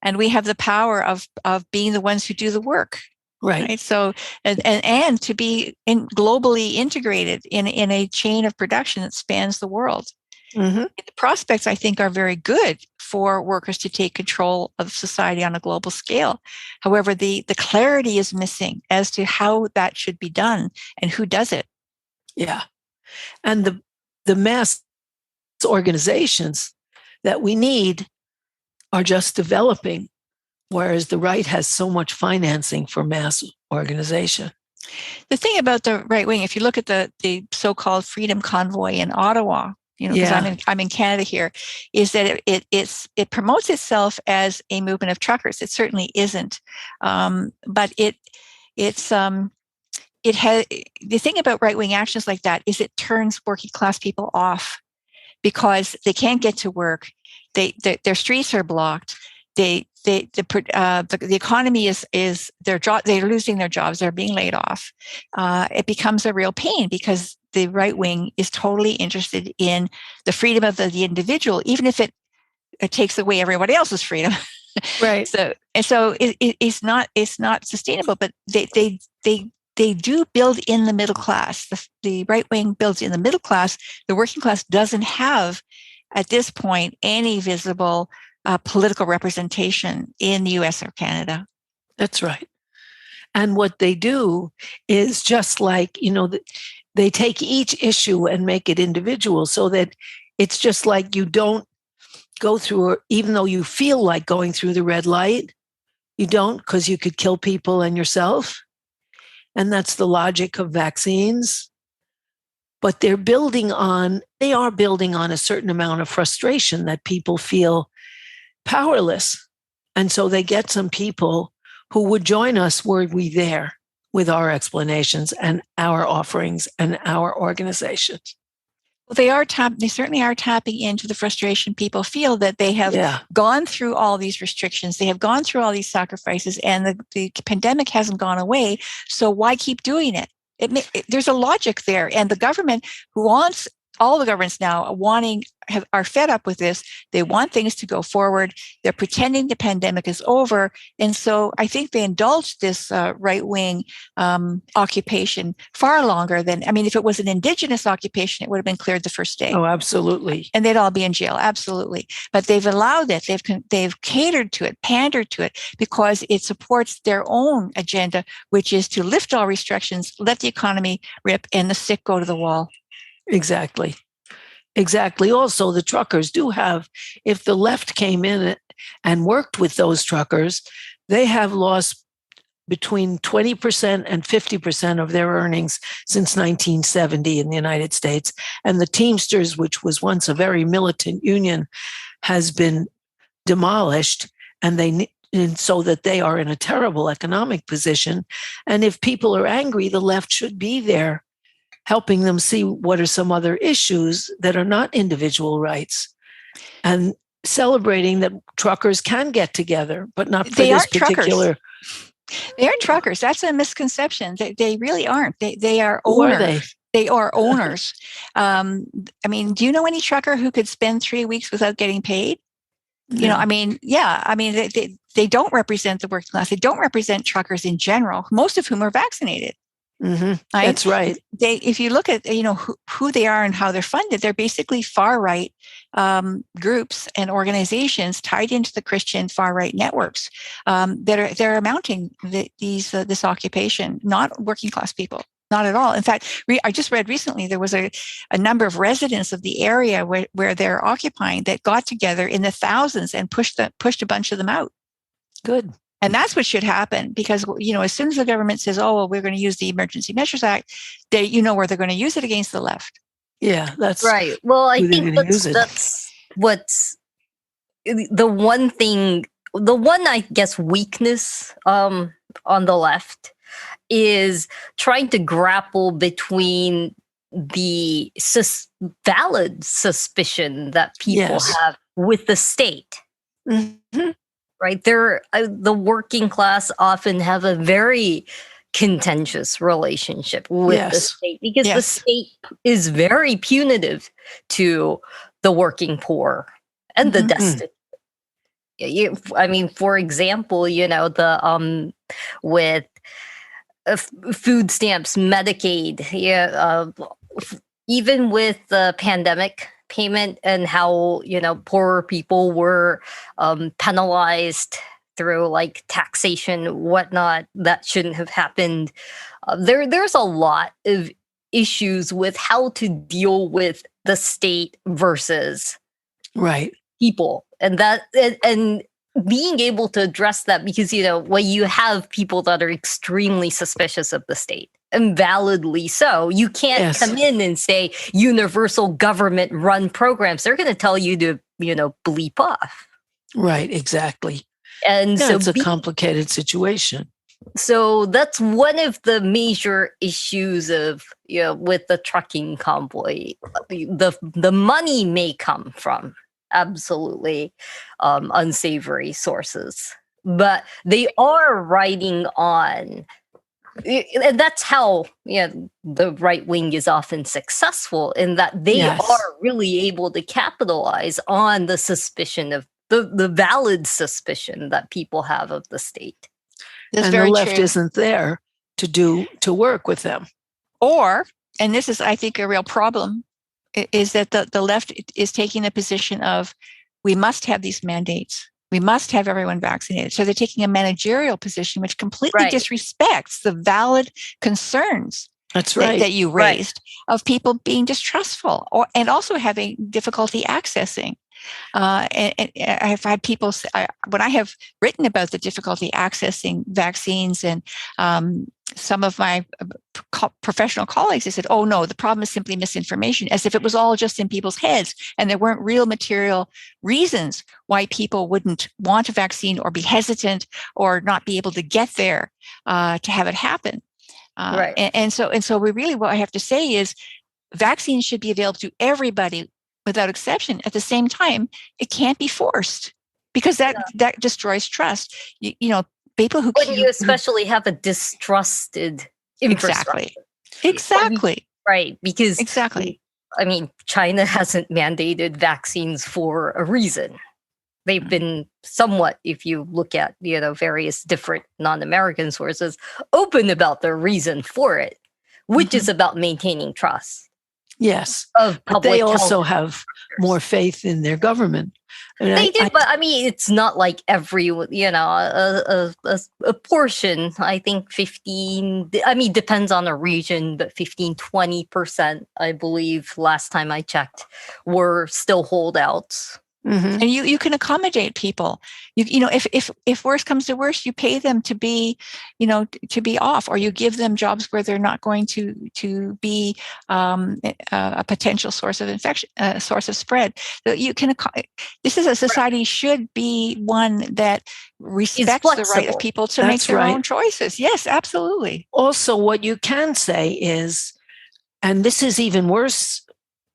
[SPEAKER 4] and we have the power of being the ones who do the work.
[SPEAKER 5] Right.
[SPEAKER 4] So, and to be globally integrated in a chain of production that spans the world.
[SPEAKER 5] Mm-hmm.
[SPEAKER 4] The prospects, I think, are very good for workers to take control of society on a global scale. However, the clarity is missing as to how that should be done and who does it.
[SPEAKER 5] Yeah. And the mass organizations that we need are just developing, whereas the right has so much financing for mass organization.
[SPEAKER 4] The thing about the right wing, if you look at the so-called Freedom Convoy in Ottawa, because I'm in Canada here, is that it promotes itself as a movement of truckers. It certainly isn't, but it has the thing about right wing actions like that is it turns working class people off because they can't get to work. Their streets are blocked. The economy is their job. They're losing their jobs. They're being laid off. It becomes a real pain because the right wing is totally interested in the freedom of the individual, even if it takes away everybody else's freedom.
[SPEAKER 5] Right.
[SPEAKER 4] So it's not sustainable. But they do build in the middle class. The right wing builds in the middle class. The working class doesn't have, at this point, any visible political representation in the US or Canada.
[SPEAKER 5] That's right. And what they do is just like, they take each issue and make it individual so that it's just like you don't go through, even though you feel like going through the red light, you don't, because you could kill people and yourself. And that's the logic of vaccines. But they are building on a certain amount of frustration that people feel powerless. And so they get some people who would join us were we there with our explanations and our offerings and our organizations.
[SPEAKER 4] Well, they certainly are tapping into the frustration people feel that they have gone through all these restrictions. They have gone through all these sacrifices, and the pandemic hasn't gone away. So why keep doing it? There's a logic there. And the government, all the governments now are fed up with this. They want things to go forward. They're pretending the pandemic is over. And so I think they indulged this right-wing occupation far longer than, if it was an Indigenous occupation, it would have been cleared the first day.
[SPEAKER 5] Oh, absolutely.
[SPEAKER 4] And they'd all be in jail. Absolutely. But they've allowed it. They've catered to it, pandered to it, because it supports their own agenda, which is to lift all restrictions, let the economy rip, and the sick go to the wall.
[SPEAKER 5] Exactly. Also, the truckers do have, if the left came in and worked with those truckers, they have lost between 20% and 50% of their earnings since 1970 in the United States. And the Teamsters, which was once a very militant union, has been demolished, and so that they are in a terrible economic position. And if people are angry, the left should be there helping them see what are some other issues that are not individual rights, and celebrating that truckers can get together, but not for this particular.
[SPEAKER 4] They aren't truckers. That's a misconception. They really aren't. They are owners.
[SPEAKER 5] Who are they?
[SPEAKER 4] They are owners. Do you know any trucker who could spend 3 weeks without getting paid?
[SPEAKER 5] No.
[SPEAKER 4] They don't represent the working class. They don't represent truckers in general, most of whom are vaccinated.
[SPEAKER 5] Mm-hmm. That's right.
[SPEAKER 4] If you look at who they are and how they're funded, they're basically far right groups and organizations tied into the Christian far right networks that are mounting this occupation, not working class people. Not at all. In fact, I just read recently there was a number of residents of the area where they're occupying that got together in the thousands and pushed a bunch of them out.
[SPEAKER 5] Good.
[SPEAKER 4] And that's what should happen, because, as soon as the government says, oh, well, we're going to use the Emergency Measures Act, where they're going to use it against the left.
[SPEAKER 5] Yeah, that's
[SPEAKER 6] right. Well, I think that's what's the one thing, the one, I guess, weakness on the left is trying to grapple between the valid suspicion that people have with the state.
[SPEAKER 5] Mm-hmm.
[SPEAKER 6] Right. The working class often have a very contentious relationship with the state, because the state is very punitive to the working poor and the destiny. I mean, for example, the with food stamps, Medicaid, even with the pandemic payment and how poorer people were penalized through like taxation, whatnot, that shouldn't have happened. There's a lot of issues with how to deal with the state versus
[SPEAKER 5] Right.
[SPEAKER 6] people, and being able to address that, because when you have people that are extremely suspicious of the state, and validly so, you can't
[SPEAKER 5] Yes.
[SPEAKER 6] come in and say universal government run programs. They're going to tell you to bleep off.
[SPEAKER 5] Right, exactly.
[SPEAKER 6] And
[SPEAKER 5] Yeah,
[SPEAKER 6] so
[SPEAKER 5] it's a complicated situation.
[SPEAKER 6] So that's one of the major issues of with the trucking convoy. The money may come from absolutely unsavory sources, but they are riding on, and that's how the right wing is often successful, in that they
[SPEAKER 5] Yes.
[SPEAKER 6] are really able to capitalize on the suspicion of the valid suspicion that people have of the state.
[SPEAKER 4] That's
[SPEAKER 5] And
[SPEAKER 4] very
[SPEAKER 5] the left
[SPEAKER 4] true.
[SPEAKER 5] isn't there to work with them.
[SPEAKER 4] Or, and this is, I think, a real problem, is that the left is taking a position of, we must have these mandates. We must have everyone vaccinated. So they're taking a managerial position, which completely
[SPEAKER 6] Right.
[SPEAKER 4] disrespects the valid concerns
[SPEAKER 5] That's right.
[SPEAKER 4] that you raised, of people being distrustful and also having difficulty accessing. And I've had people say, when I have written about the difficulty accessing vaccines, and some of my professional colleagues, they said, oh no, the problem is simply misinformation, as if it was all just in people's heads and there weren't real material reasons why people wouldn't want a vaccine or be hesitant or not be able to get there to have it happen.
[SPEAKER 6] Right.
[SPEAKER 4] And so we really, what I have to say is, vaccines should be available to everybody without exception. At the same time, it can't be forced, because that destroys trust. People who
[SPEAKER 6] when you especially have a distrusted infrastructure.
[SPEAKER 4] Exactly.
[SPEAKER 6] Right. Because
[SPEAKER 4] exactly.
[SPEAKER 6] I mean, China hasn't mandated vaccines for a reason. They've been somewhat, if you look at various different non-American sources, open about their reason for it, which is about maintaining trust.
[SPEAKER 5] Yes,
[SPEAKER 6] of
[SPEAKER 5] but
[SPEAKER 6] public
[SPEAKER 5] they also
[SPEAKER 6] health
[SPEAKER 5] have more faith in their government. And
[SPEAKER 6] they do, but I mean, it's not like every a portion. I think 15. I mean, depends on the region, but 15-20%, I believe, last time I checked, were still holdouts.
[SPEAKER 5] Mm-hmm.
[SPEAKER 4] And you can accommodate people. If worse comes to worse, you pay them to be, to be off, or you give them jobs where they're not going to be a potential source of infection, source of spread. So you can. This is a society should be one that respects the right of people to make their own choices. Yes, absolutely.
[SPEAKER 5] Also, what you can say is, and this is even worse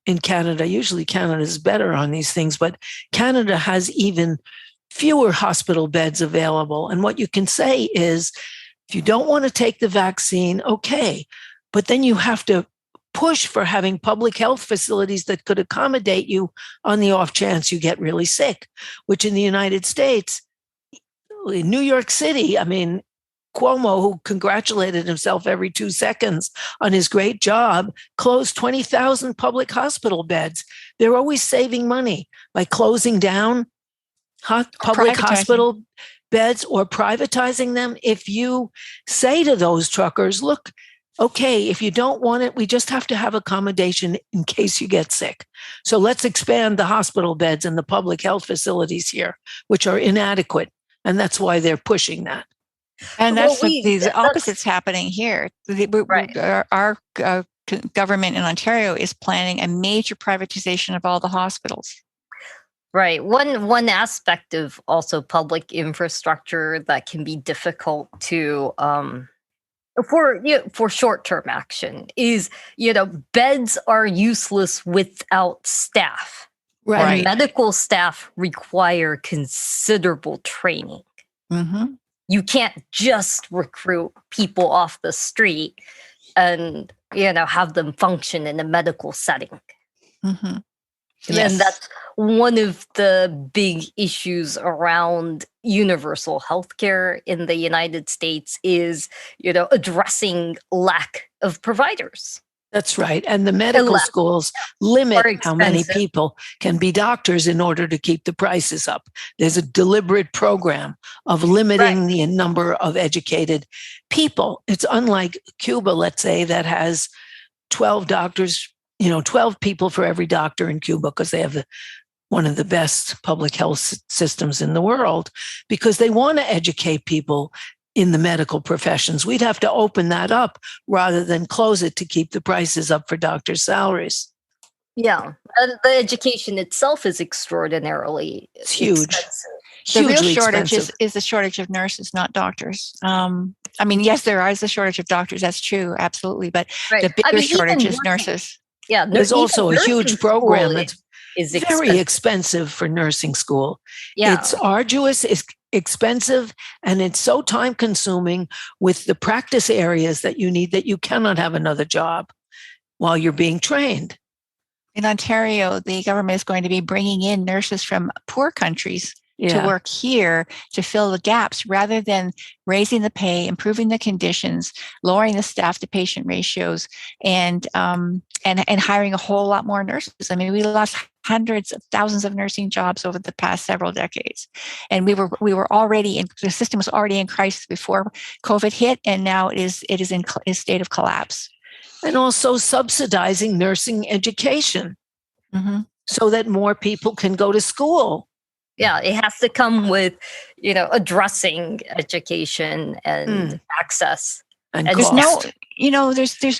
[SPEAKER 5] in Canada. Usually Canada is better on these things, but Canada has even fewer hospital beds available. And what you can say is, if you don't want to take the vaccine, okay, but then you have to push for having public health facilities that could accommodate you on the off chance you get really sick, which in the United States, in New York City, I mean, Cuomo, who congratulated himself every 2 seconds on his great job, closed 20,000 public hospital beds. They're always saving money by closing down public hospital beds or privatizing them. If you say to those truckers, look, okay, if you don't want it, we just have to have accommodation in case you get sick. So let's expand the hospital beds and the public health facilities here, which are inadequate. And that's why they're pushing that.
[SPEAKER 4] And that's the opposite's happening here. Our government in Ontario is planning a major privatization of all the hospitals.
[SPEAKER 6] Right. One aspect of also public infrastructure that can be difficult to for short-term action is beds are useless without staff.
[SPEAKER 5] Right.
[SPEAKER 6] And medical staff require considerable training.
[SPEAKER 4] Mm-hmm.
[SPEAKER 6] You can't just recruit people off the street and have them function in a medical setting.
[SPEAKER 4] Mm-hmm.
[SPEAKER 6] And that's one of the big issues around universal healthcare in the United States is, addressing lack of providers.
[SPEAKER 5] That's right. And the medical schools limit how many people can be doctors in order to keep the prices up. There's a deliberate program of limiting the number of educated people. It's unlike Cuba, let's say, that has 12 doctors, 12 people for every doctor in Cuba, because they have one of the best public health systems in the world, because they want to educate people in the medical professions. We'd have to open that up rather than close it to keep the prices up for doctors' salaries.
[SPEAKER 6] Yeah. The education itself is extraordinarily
[SPEAKER 5] huge.
[SPEAKER 6] Expensive.
[SPEAKER 4] The real shortage is the shortage of nurses, not doctors. Yes, there is a shortage of doctors. That's true. Absolutely. But the bigger shortage is nurses.
[SPEAKER 6] Yeah.
[SPEAKER 5] There's also a huge program that's very expensive for nursing school.
[SPEAKER 6] Yeah.
[SPEAKER 5] It's arduous, it's expensive, and it's so time consuming with the practice areas that you need that you cannot have another job while you're being trained.
[SPEAKER 4] In Ontario, the government is going to be bringing in nurses from poor countries to work here to fill the gaps, rather than raising the pay, improving the conditions, lowering the staff to patient ratios, and hiring a whole lot more nurses. I mean, we lost hundreds of thousands of nursing jobs over the past several decades, and we were already the system was already in crisis before COVID hit, and now it is in a state of collapse.
[SPEAKER 5] And also subsidizing nursing education so that more people can go to school.
[SPEAKER 6] Yeah, it has to come with, addressing education and access.
[SPEAKER 5] And
[SPEAKER 4] there's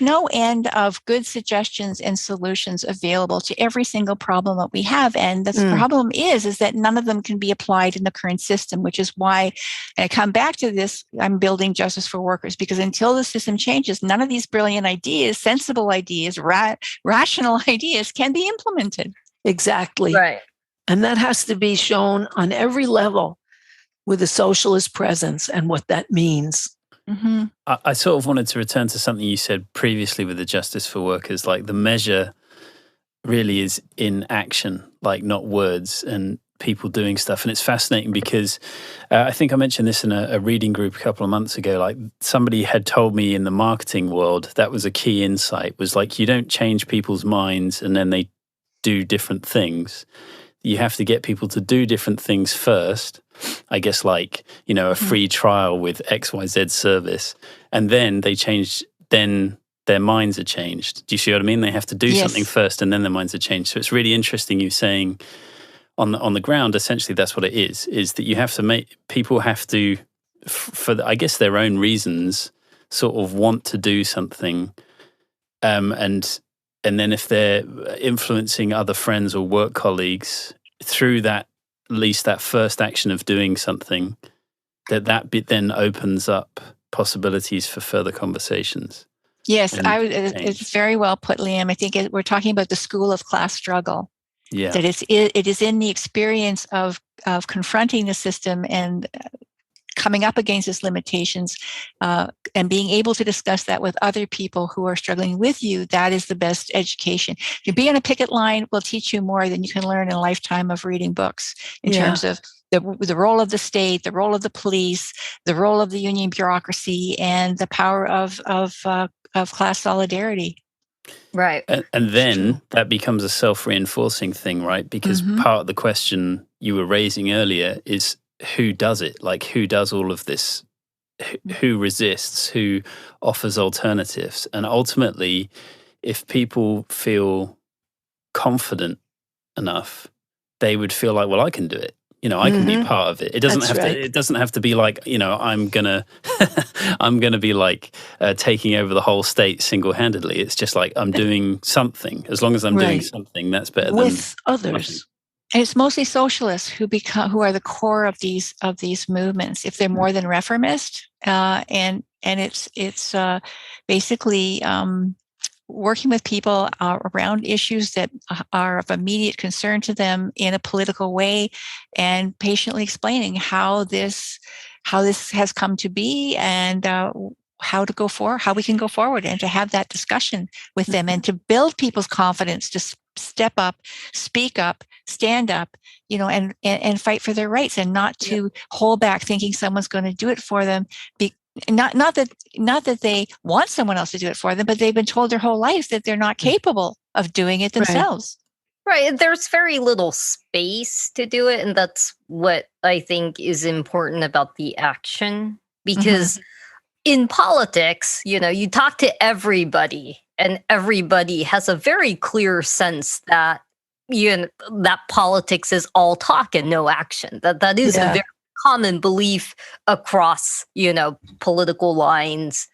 [SPEAKER 4] no end of good suggestions and solutions available to every single problem that we have. And the problem is that none of them can be applied in the current system, which is why I come back to this. I'm building justice for workers, because until the system changes, none of these brilliant ideas, sensible ideas, rational ideas can be implemented.
[SPEAKER 5] Exactly.
[SPEAKER 6] Right.
[SPEAKER 5] And that has to be shown on every level with a socialist presence and what that means.
[SPEAKER 1] Mm-hmm. I sort of wanted to return to something you said previously with the justice for workers, like the measure really is in action, like not words and people doing stuff. And it's fascinating because I think I mentioned this in a reading group a couple of months ago, like somebody had told me in the marketing world, that was a key insight, was like, you don't change people's minds and then they do different things. You have to get people to do different things first, I guess, like, a free trial with XYZ service, and then they change, then their minds are changed. Do you see what I mean? They have to do something first and then their minds are changed. So it's really interesting you saying on the ground, essentially that's what it is that you have to people have to, for I guess their own reasons, sort of want to do something, and then if they're influencing other friends or work colleagues through that, at least that first action of doing something, that bit then opens up possibilities for further conversations.
[SPEAKER 4] Yes, it's very well put, Liam. I think we're talking about the school of class struggle. Yeah. That it is in the experience of confronting the system and coming up against its limitations, and being able to discuss that with other people who are struggling with you, that is the best education. To be on a picket line will teach you more than you can learn in a lifetime of reading books in terms of the role of the state, the role of the police, the role of the union bureaucracy, and the power of class solidarity.
[SPEAKER 6] Right.
[SPEAKER 1] And then that becomes a self-reinforcing thing, right? Because part of the question you were raising earlier is, who does it? Like, who does all of this? Who resists? Who offers alternatives? And ultimately, if people feel confident enough, they would feel like, well, I can do it. I can be part of it. It doesn't It doesn't have to be like, I'm gonna be like taking over the whole state single-handedly. It's just like I'm doing something. As long as I'm doing something, that's better
[SPEAKER 5] with others.
[SPEAKER 4] And it's mostly socialists who are the core of these movements. If they're more than reformist, and it's basically working with people around issues that are of immediate concern to them in a political way, and patiently explaining how this has come to be, and how we can go forward, and to have that discussion with them, and to build people's confidence to step up, speak up, stand up, and fight for their rights, and not to hold back thinking someone's going to do it for them. Not that they want someone else to do it for them, but they've been told their whole lives that they're not capable of doing it themselves.
[SPEAKER 6] Right. There's very little space to do it. And that's what I think is important about the action. Because in politics, you talk to everybody, and everybody has a very clear sense that that politics is all talk and no action. That is a very common belief across, political lines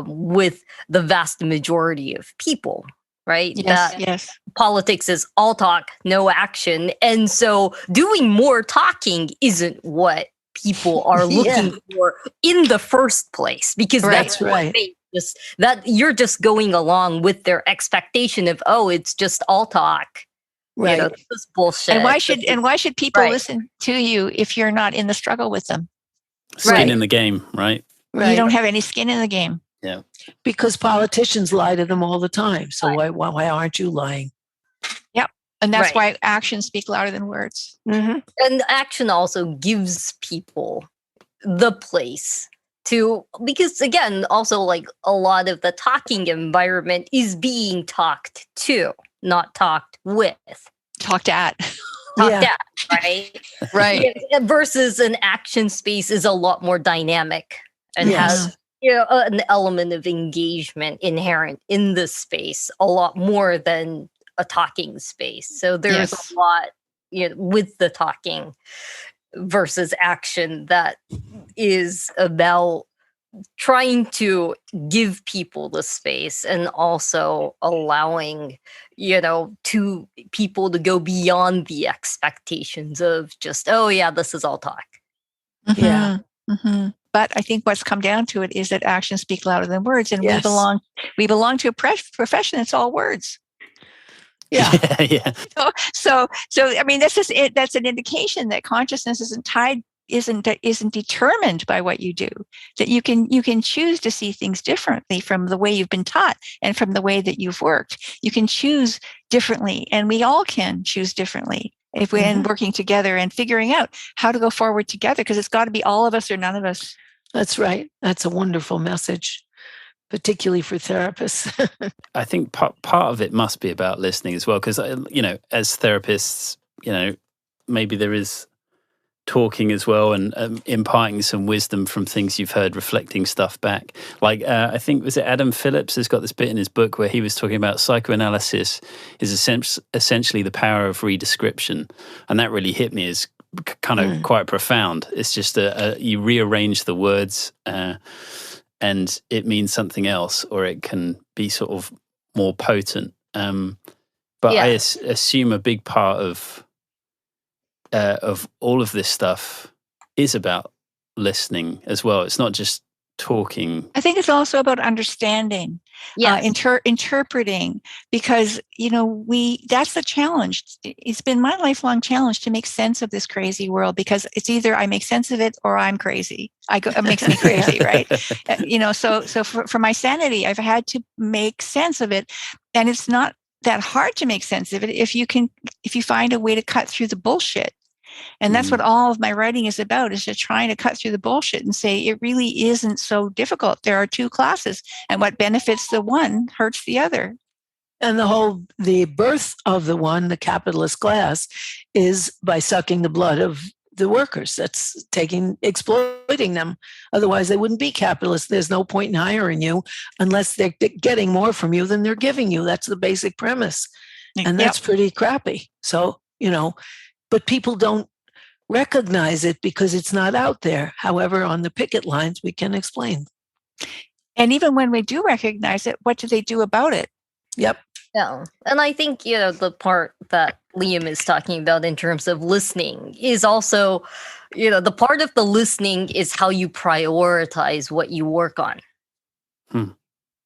[SPEAKER 6] with the vast majority of people. Right?
[SPEAKER 4] Yes.
[SPEAKER 6] Politics is all talk, no action. And so doing more talking isn't what people are looking for in the first place, because that's what they that you're just going along with their expectation of, it's just all talk.
[SPEAKER 5] Right.
[SPEAKER 6] This is bullshit.
[SPEAKER 4] And why should people listen to you if you're not in the struggle with them?
[SPEAKER 1] Skin in the game, right?
[SPEAKER 4] You don't have any skin in the game.
[SPEAKER 1] Yeah.
[SPEAKER 5] Because politicians lie to them all the time. So why aren't you lying?
[SPEAKER 4] Yep. And that's why actions speak louder than words.
[SPEAKER 6] And action also gives people the place to, because again, also like a lot of the talking environment is being talked to, not talked with.
[SPEAKER 4] Talked at.
[SPEAKER 6] Talked at, right?
[SPEAKER 4] Right.
[SPEAKER 6] Versus an action space is a lot more dynamic and has an element of engagement inherent in the space, a lot more than a talking space. So there's a lot with the talking versus action that is about trying to give people the space, and also allowing to people to go beyond the expectations of just, this is all talk.
[SPEAKER 4] But I think what's come down to it is that actions speak louder than words, and we belong to a profession that's all words.
[SPEAKER 1] Yeah.
[SPEAKER 4] So I mean, that's just it. That's an indication that consciousness isn't determined by what you do. That you can choose to see things differently from the way you've been taught and from the way that you've worked. You can choose differently, and we all can choose differently if we're working together and figuring out how to go forward together, because it's got to be all of us or none of us.
[SPEAKER 5] That's right. That's a wonderful message, particularly for therapists.
[SPEAKER 1] I think part of it must be about listening as well, because, as therapists, maybe there is talking as well, and imparting some wisdom from things you've heard, reflecting stuff back. Like, I think, was it Adam Phillips has got this bit in his book where he was talking about psychoanalysis is essentially the power of redescription. And that really hit me as kind of quite profound. It's just you rearrange the words and it means something else, or it can be sort of more potent. But I assume a big part of all of this stuff is about listening as well. It's not just talking.
[SPEAKER 4] I think it's also about understanding, interpreting, because, that's the challenge. It's been my lifelong challenge to make sense of this crazy world, because it's either I make sense of it or I'm crazy. It makes me crazy, right? So for my sanity, I've had to make sense of it. And it's not that hard to make sense of it if you find a way to cut through the bullshit. And that's what all of my writing is about, is just trying to cut through the bullshit and say it really isn't so difficult. There are two classes, and what benefits the one hurts the other.
[SPEAKER 5] And the birth of the one, the capitalist class, is by sucking the blood of the workers. That's exploiting them. Otherwise, they wouldn't be capitalists. There's no point in hiring you unless they're getting more from you than they're giving you. That's the basic premise. And that's pretty crappy. So, but people don't recognize it because it's not out there. However, on the picket lines, we can explain.
[SPEAKER 4] And even when we do recognize it, what do they do about it?
[SPEAKER 5] Yep.
[SPEAKER 6] Yeah. And I think, the part that Liam is talking about in terms of listening is also, the part of the listening is how you prioritize what you work on.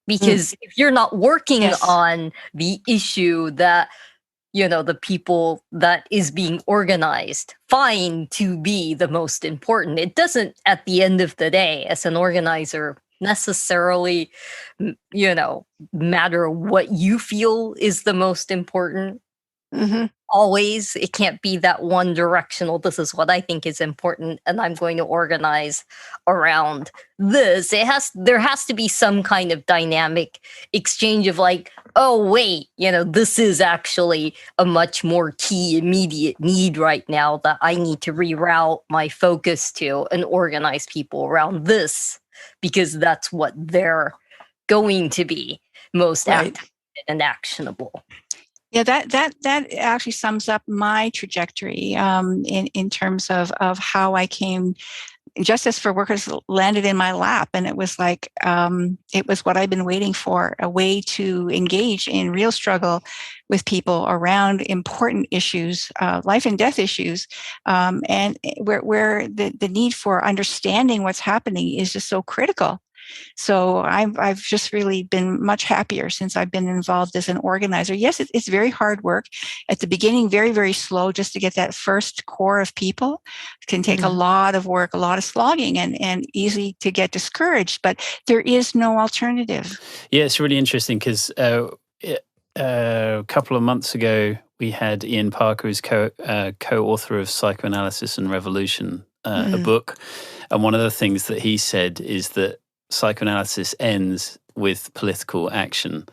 [SPEAKER 6] Because if you're not working on the issue that, the people that is being organized find to be the most important, it doesn't, at the end of the day, as an organizer, necessarily, matter what you feel is the most important.
[SPEAKER 5] Mm-hmm.
[SPEAKER 6] Always, it can't be that one directional. This is what I think is important, and I'm going to organize around this. There has to be some kind of dynamic exchange of like, oh wait, this is actually a much more key immediate need right now that I need to reroute my focus to and organize people around this, because that's what they're going to be most
[SPEAKER 5] Right.
[SPEAKER 6] active and actionable.
[SPEAKER 4] Yeah, that actually sums up my trajectory in terms of how I came. Justice for Workers landed in my lap, and it was like it was what I've been waiting for, a way to engage in real struggle with people around important issues, life and death issues, and where the need for understanding what's happening is just so critical. So I've just really been much happier since I've been involved as an organizer. Yes, it's very hard work at the beginning, very, very slow just to get that first core of people. It can take a lot of work, a lot of slogging, and easy to get discouraged, but there is no alternative.
[SPEAKER 1] Yeah, it's really interesting because a couple of months ago, we had Ian Parker, who's co-author of Psychoanalysis and Revolution, a book. And one of the things that he said is that psychoanalysis ends with political action.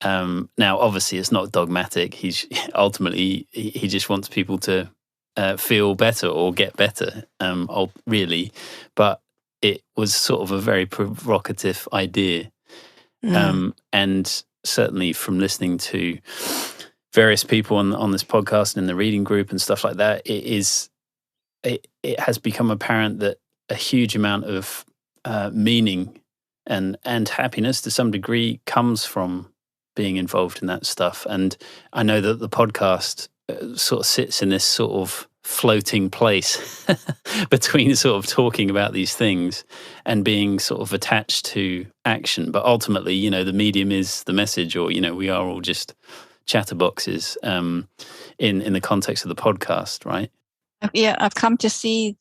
[SPEAKER 1] Now, obviously, it's not dogmatic. He's ultimately he just wants people to feel better or get better, really. But it was sort of a very provocative idea, and certainly from listening to various people on this podcast and in the reading group and stuff like that, it has become apparent that a huge amount of meaning and happiness to some degree comes from being involved in that stuff. And I know that the podcast sort of sits in this sort of floating place between sort of talking about these things and being sort of attached to action. But ultimately, the medium is the message, or, we are all just chatterboxes in the context of the podcast, right?
[SPEAKER 4] Yeah, I've come to see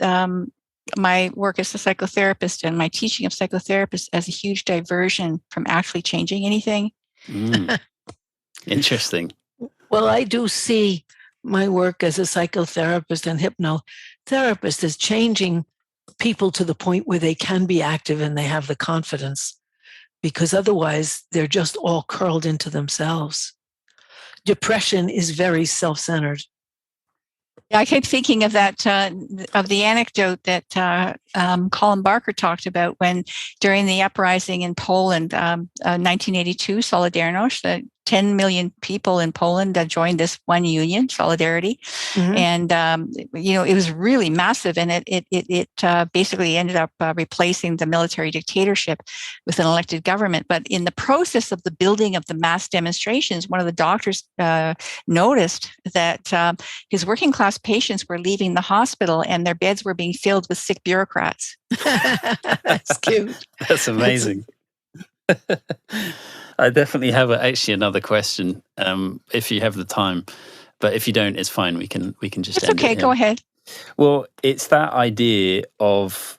[SPEAKER 4] my work as a psychotherapist and my teaching of psychotherapists as a huge diversion from actually changing anything.
[SPEAKER 1] Interesting.
[SPEAKER 5] Well, I do see my work as a psychotherapist and hypnotherapist as changing people to the point where they can be active and they have the confidence, because otherwise they're just all curled into themselves. Depression is very self-centered.
[SPEAKER 4] Yeah, I keep thinking of that, of the anecdote that Colin Barker talked about when during the uprising in Poland, 1982, Solidarność, the 10 million people in Poland joined this one union, Solidarity. And, it was really massive. And it basically ended up replacing the military dictatorship with an elected government. But in the process of the building of the mass demonstrations, one of the doctors noticed that his working class patients were leaving the hospital and their beds were being filled with sick bureaucrats.
[SPEAKER 5] That's cute.
[SPEAKER 1] That's amazing. I definitely have actually another question, if you have the time, but if you don't, it's fine. We can just.
[SPEAKER 4] It's okay. Go ahead.
[SPEAKER 1] Well, it's that idea of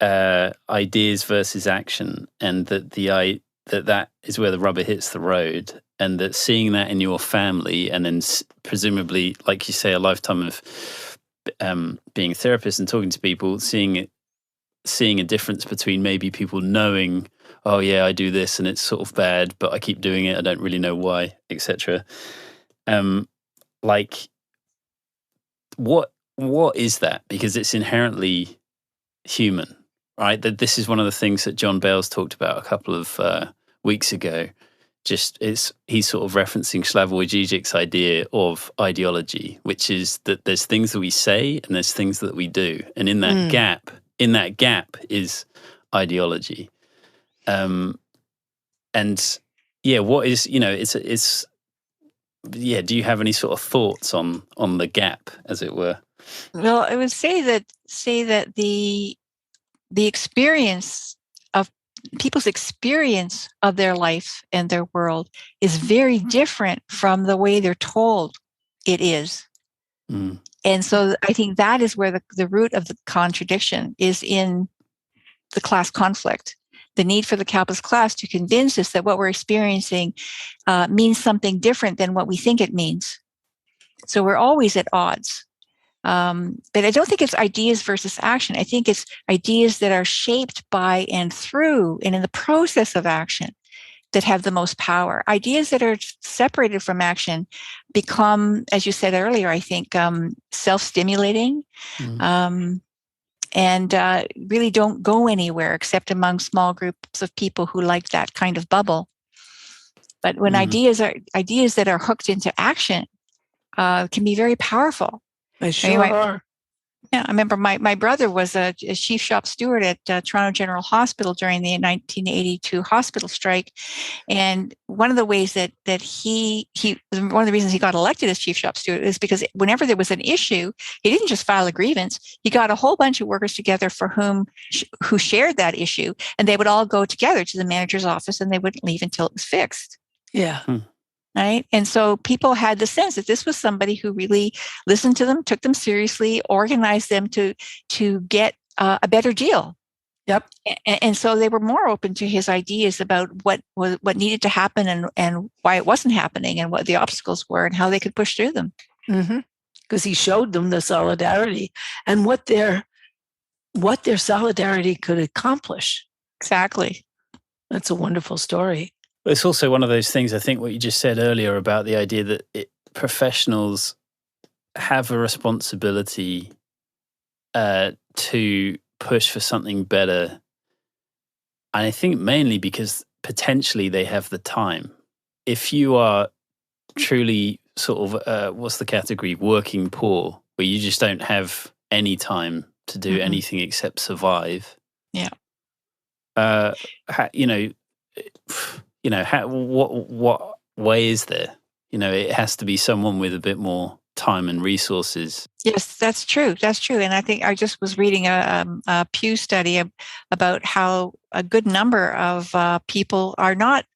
[SPEAKER 1] ideas versus action, and that is where the rubber hits the road, and that seeing that in your family, and then presumably, like you say, a lifetime of being a therapist and talking to people, seeing a difference between maybe people knowing, oh yeah, I do this and it's sort of bad, but I keep doing it, I don't really know why, etc. Like, what is that? Because it's inherently human, right? That this is one of the things that John Bales talked about a couple of weeks ago. He's sort of referencing Slavoj Žižek's idea of ideology, which is that there's things that we say and there's things that we do, and in that gap is ideology. And yeah, what is, it's yeah, do you have any sort of thoughts on the gap, as it were?
[SPEAKER 4] Well, I would say that the experience of people's experience of their life and their world is very different from the way they're told it is. And so I think that is where the root of the contradiction is, in the class conflict. the need for the capitalist class to convince us that what we're experiencing means something different than what we think it means. So we're always at odds. But I don't think it's ideas versus action. I think it's ideas that are shaped by and through and in the process of action that have the most power. Ideas that are separated from action become, as you said earlier, I think, self-stimulating, and really don't go anywhere except among small groups of people who like that kind of bubble. But when ideas that are hooked into action can be very powerful.
[SPEAKER 5] They sure are.
[SPEAKER 4] Yeah, I remember my brother was a chief shop steward at Toronto General Hospital during the 1982 hospital strike, and one of the ways that he one of the reasons he got elected as chief shop steward is because whenever there was an issue, he didn't just file a grievance. He got a whole bunch of workers together who shared that issue, and they would all go together to the manager's office, and they wouldn't leave until it was fixed.
[SPEAKER 5] Yeah.
[SPEAKER 4] Right. And so people had the sense that this was somebody who really listened to them, took them seriously, organized them to get a better deal.
[SPEAKER 5] Yep.
[SPEAKER 4] And so they were more open to his ideas about what needed to happen and why it wasn't happening and what the obstacles were and how they could push through them.
[SPEAKER 5] Because he showed them the solidarity and what their solidarity could accomplish.
[SPEAKER 4] Exactly.
[SPEAKER 5] That's a wonderful story.
[SPEAKER 1] It's also one of those things, I think, what you just said earlier about the idea that professionals have a responsibility to push for something better. And I think mainly because potentially they have the time. If you are truly sort of, what's the category, working poor, where you just don't have any time to do anything except survive.
[SPEAKER 4] Yeah.
[SPEAKER 1] What way is there? It has to be someone with a bit more time and resources.
[SPEAKER 4] Yes, that's true. That's true. And I think I just was reading a Pew study about how a good number of people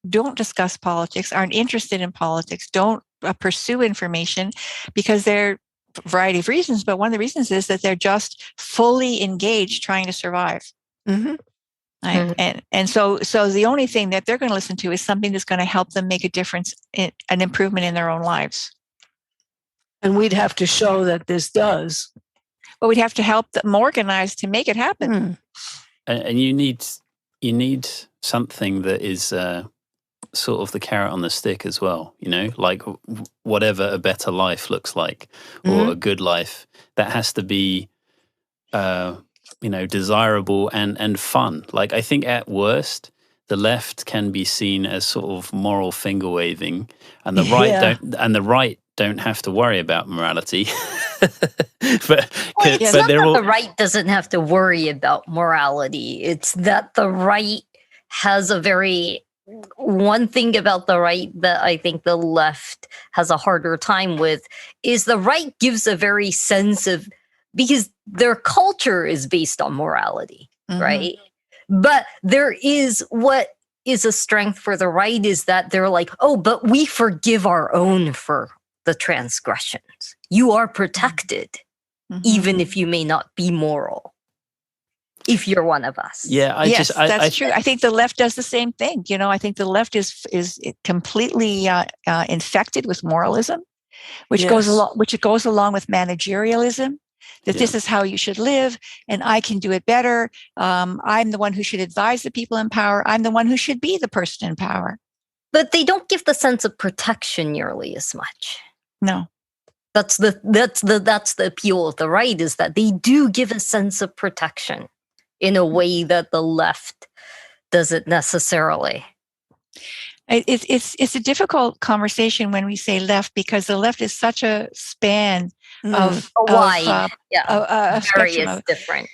[SPEAKER 4] don't discuss politics, aren't interested in politics, don't pursue information because they're a variety of reasons. But one of the reasons is that they're just fully engaged trying to survive. Right? And so the only thing that they're going to listen to is something that's going to help them make a difference, an improvement in their own lives.
[SPEAKER 5] And we'd have to show that this does.
[SPEAKER 4] But we'd have to help them organize to make it happen.
[SPEAKER 1] And you need something that is sort of the carrot on the stick as well. Like whatever a better life looks like, or a good life, that has to be desirable and fun. Like, I think at worst, the left can be seen as sort of moral finger waving, and the right don't have to worry about morality.
[SPEAKER 6] The right doesn't have to worry about morality. It's that the right has one thing about the right that I think the left has a harder time with is the right gives a very sense of, because their culture is based on morality, right? But there is what is a strength for the right is that they're like, oh, but we forgive our own for the transgressions. You are protected, even if you may not be moral, if you're one of us.
[SPEAKER 1] Yeah,
[SPEAKER 4] that's true. I think the left does the same thing. I think the left is completely infected with moralism, which goes along with managerialism. That this is how you should live, and I can do it better. I'm the one who should advise the people in power. I'm the one who should be the person in power.
[SPEAKER 6] But they don't give the sense of protection nearly as much.
[SPEAKER 4] No,
[SPEAKER 6] that's the appeal of the right, is that they do give a sense of protection in a way that the left doesn't necessarily.
[SPEAKER 4] It's a difficult conversation when we say left, because the left is such a span of
[SPEAKER 6] wide,
[SPEAKER 4] a spectrum
[SPEAKER 6] is different.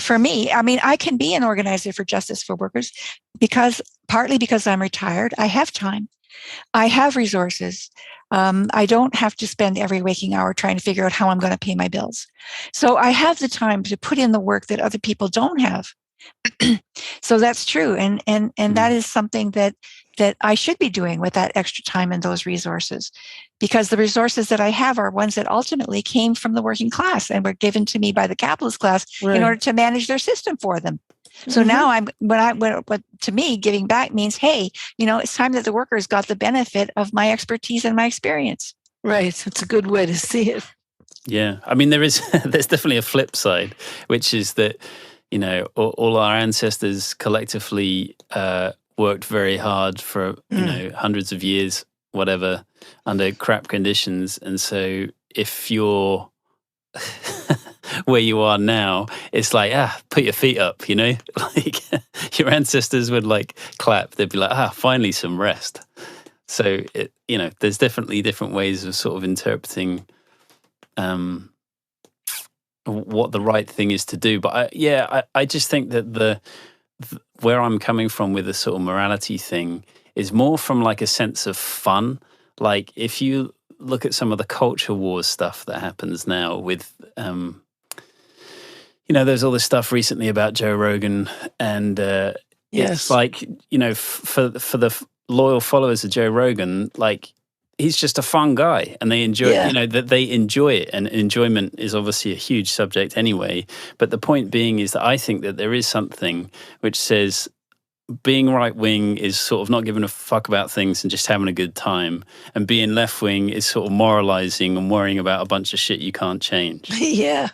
[SPEAKER 4] For me, I can be an organizer for justice for workers partly because I'm retired. I have time. I have resources. I don't have to spend every waking hour trying to figure out how I'm going to pay my bills. So I have the time to put in the work that other people don't have. So that's true. And that is something that I should be doing with that extra time and those resources, because the resources that I have are ones that ultimately came from the working class and were given to me by the capitalist class in order to manage their system for them. So
[SPEAKER 5] Mhm.
[SPEAKER 4] now what to me, giving back means, hey, it's time that the workers got the benefit of my expertise and my experience.
[SPEAKER 5] Right. It's a good way to see it.
[SPEAKER 1] Yeah, I mean, there's definitely a flip side, which is that all our ancestors collectively worked very hard for hundreds of years, whatever, under crap conditions, and so if you're where you are now, it's like put your feet up, like your ancestors would like clap. They'd be like, finally some rest. So there's definitely different ways of sort of interpreting what the right thing is to do. But I just think that where I'm coming from with the sort of morality thing is more from like a sense of fun. Like if you look at some of the culture wars stuff that happens now with, there's all this stuff recently about Joe Rogan, and it's like, for the loyal followers of Joe Rogan, like he's just a fun guy, and they enjoy, that they enjoy it, and enjoyment is obviously a huge subject anyway. But the point being is that I think that there is something which says being right wing is sort of not giving a fuck about things and just having a good time, and being left wing is sort of moralizing and worrying about a bunch of shit you can't change.
[SPEAKER 5] Yeah.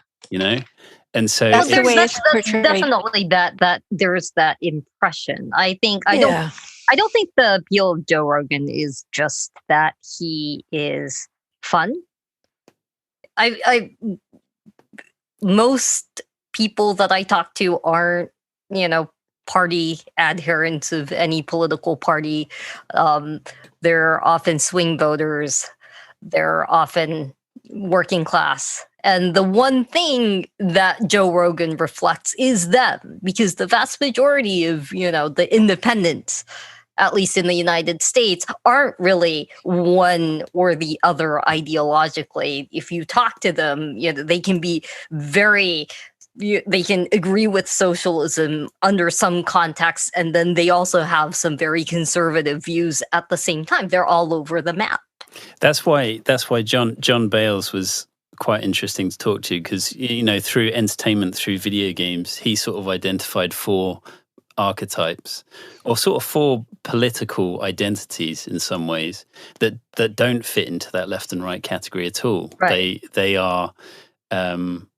[SPEAKER 1] And so
[SPEAKER 6] well, that's definitely that there's that impression. I don't think the appeal of Joe Rogan is just that he is fun. Most people that I talk to aren't, party adherents of any political party. They're often swing voters. They're often working class. And the one thing that Joe Rogan reflects is them, because the vast majority of, the independents, at least in the United States, aren't really one or the other ideologically. If you talk to them, they can be they can agree with socialism under some context, and then they also have some very conservative views at the same time. They're all over the map.
[SPEAKER 1] That's why John Bales was quite interesting to talk to, because through entertainment, through video games, he sort of identified 4 archetypes, or sort of 4 political identities in some ways that don't fit into that left and right category at all. Right. They are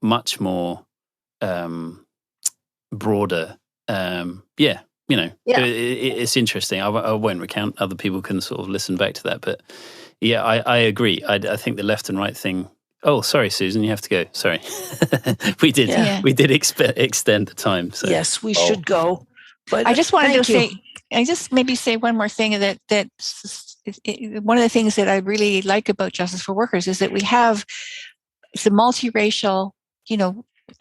[SPEAKER 1] much more broader. It's interesting. I won't recount. Other people can sort of listen back to that, but I agree. I think the left and right thing. Oh, sorry, Susan, you have to go. Sorry. we did extend the time. So.
[SPEAKER 5] Yes, we should go. But
[SPEAKER 4] I just wanted to say, I just maybe say one more thing, that one of the things that I really like about Justice for Workers is that it's a multiracial,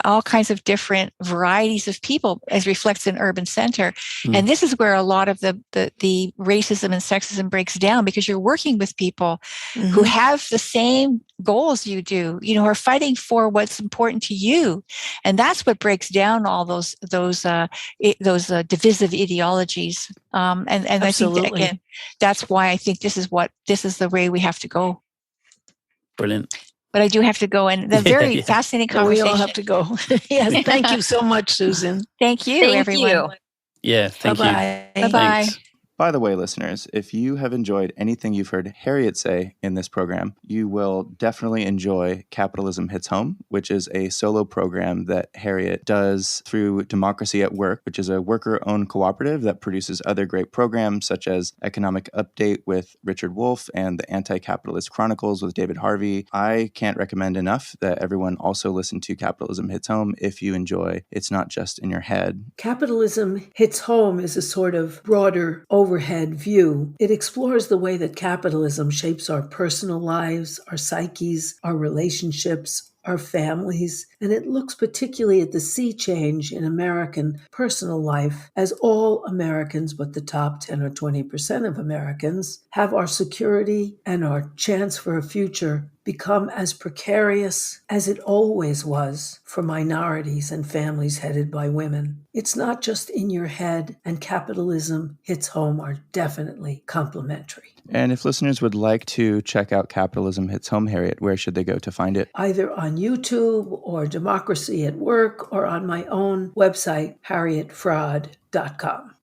[SPEAKER 4] all kinds of different varieties of people, as reflects in urban center. And this is where a lot of the racism and sexism breaks down, because you're working with people who have the same goals you do, who are fighting for what's important to you. And that's what breaks down all those divisive ideologies. And I think that, again, that's why I think this is the way we have to go.
[SPEAKER 1] Brilliant.
[SPEAKER 4] But I do have to go, and the very fascinating conversation.
[SPEAKER 5] We all have to go. Yes, thank you so much, Susan.
[SPEAKER 4] Thank you, everyone.
[SPEAKER 1] Yeah, thank you.
[SPEAKER 4] Bye-bye. Bye-bye.
[SPEAKER 3] By the way, listeners, if you have enjoyed anything you've heard Harriet say in this program, you will definitely enjoy Capitalism Hits Home, which is a solo program that Harriet does through Democracy at Work, which is a worker-owned cooperative that produces other great programs such as Economic Update with Richard Wolff and the Anti-Capitalist Chronicles with David Harvey. I can't recommend enough that everyone also listen to Capitalism Hits Home if you enjoy It's Not Just in Your Head.
[SPEAKER 2] Capitalism Hits Home is a sort of broader overhead view. It explores the way that capitalism shapes our personal lives, our psyches, our relationships, our families, and it looks particularly at the sea change in American personal life, as all Americans, but the top 10 or 20% of Americans, have our security and our chance for a future become as precarious as it always was for minorities and families headed by women. It's not just in your head, and Capitalism Hits Home are definitely complementary.
[SPEAKER 3] And if listeners would like to check out Capitalism Hits Home, Harriet, where should they go to find it?
[SPEAKER 2] Either on YouTube or Democracy at Work or on my own website, harrietfraud.com.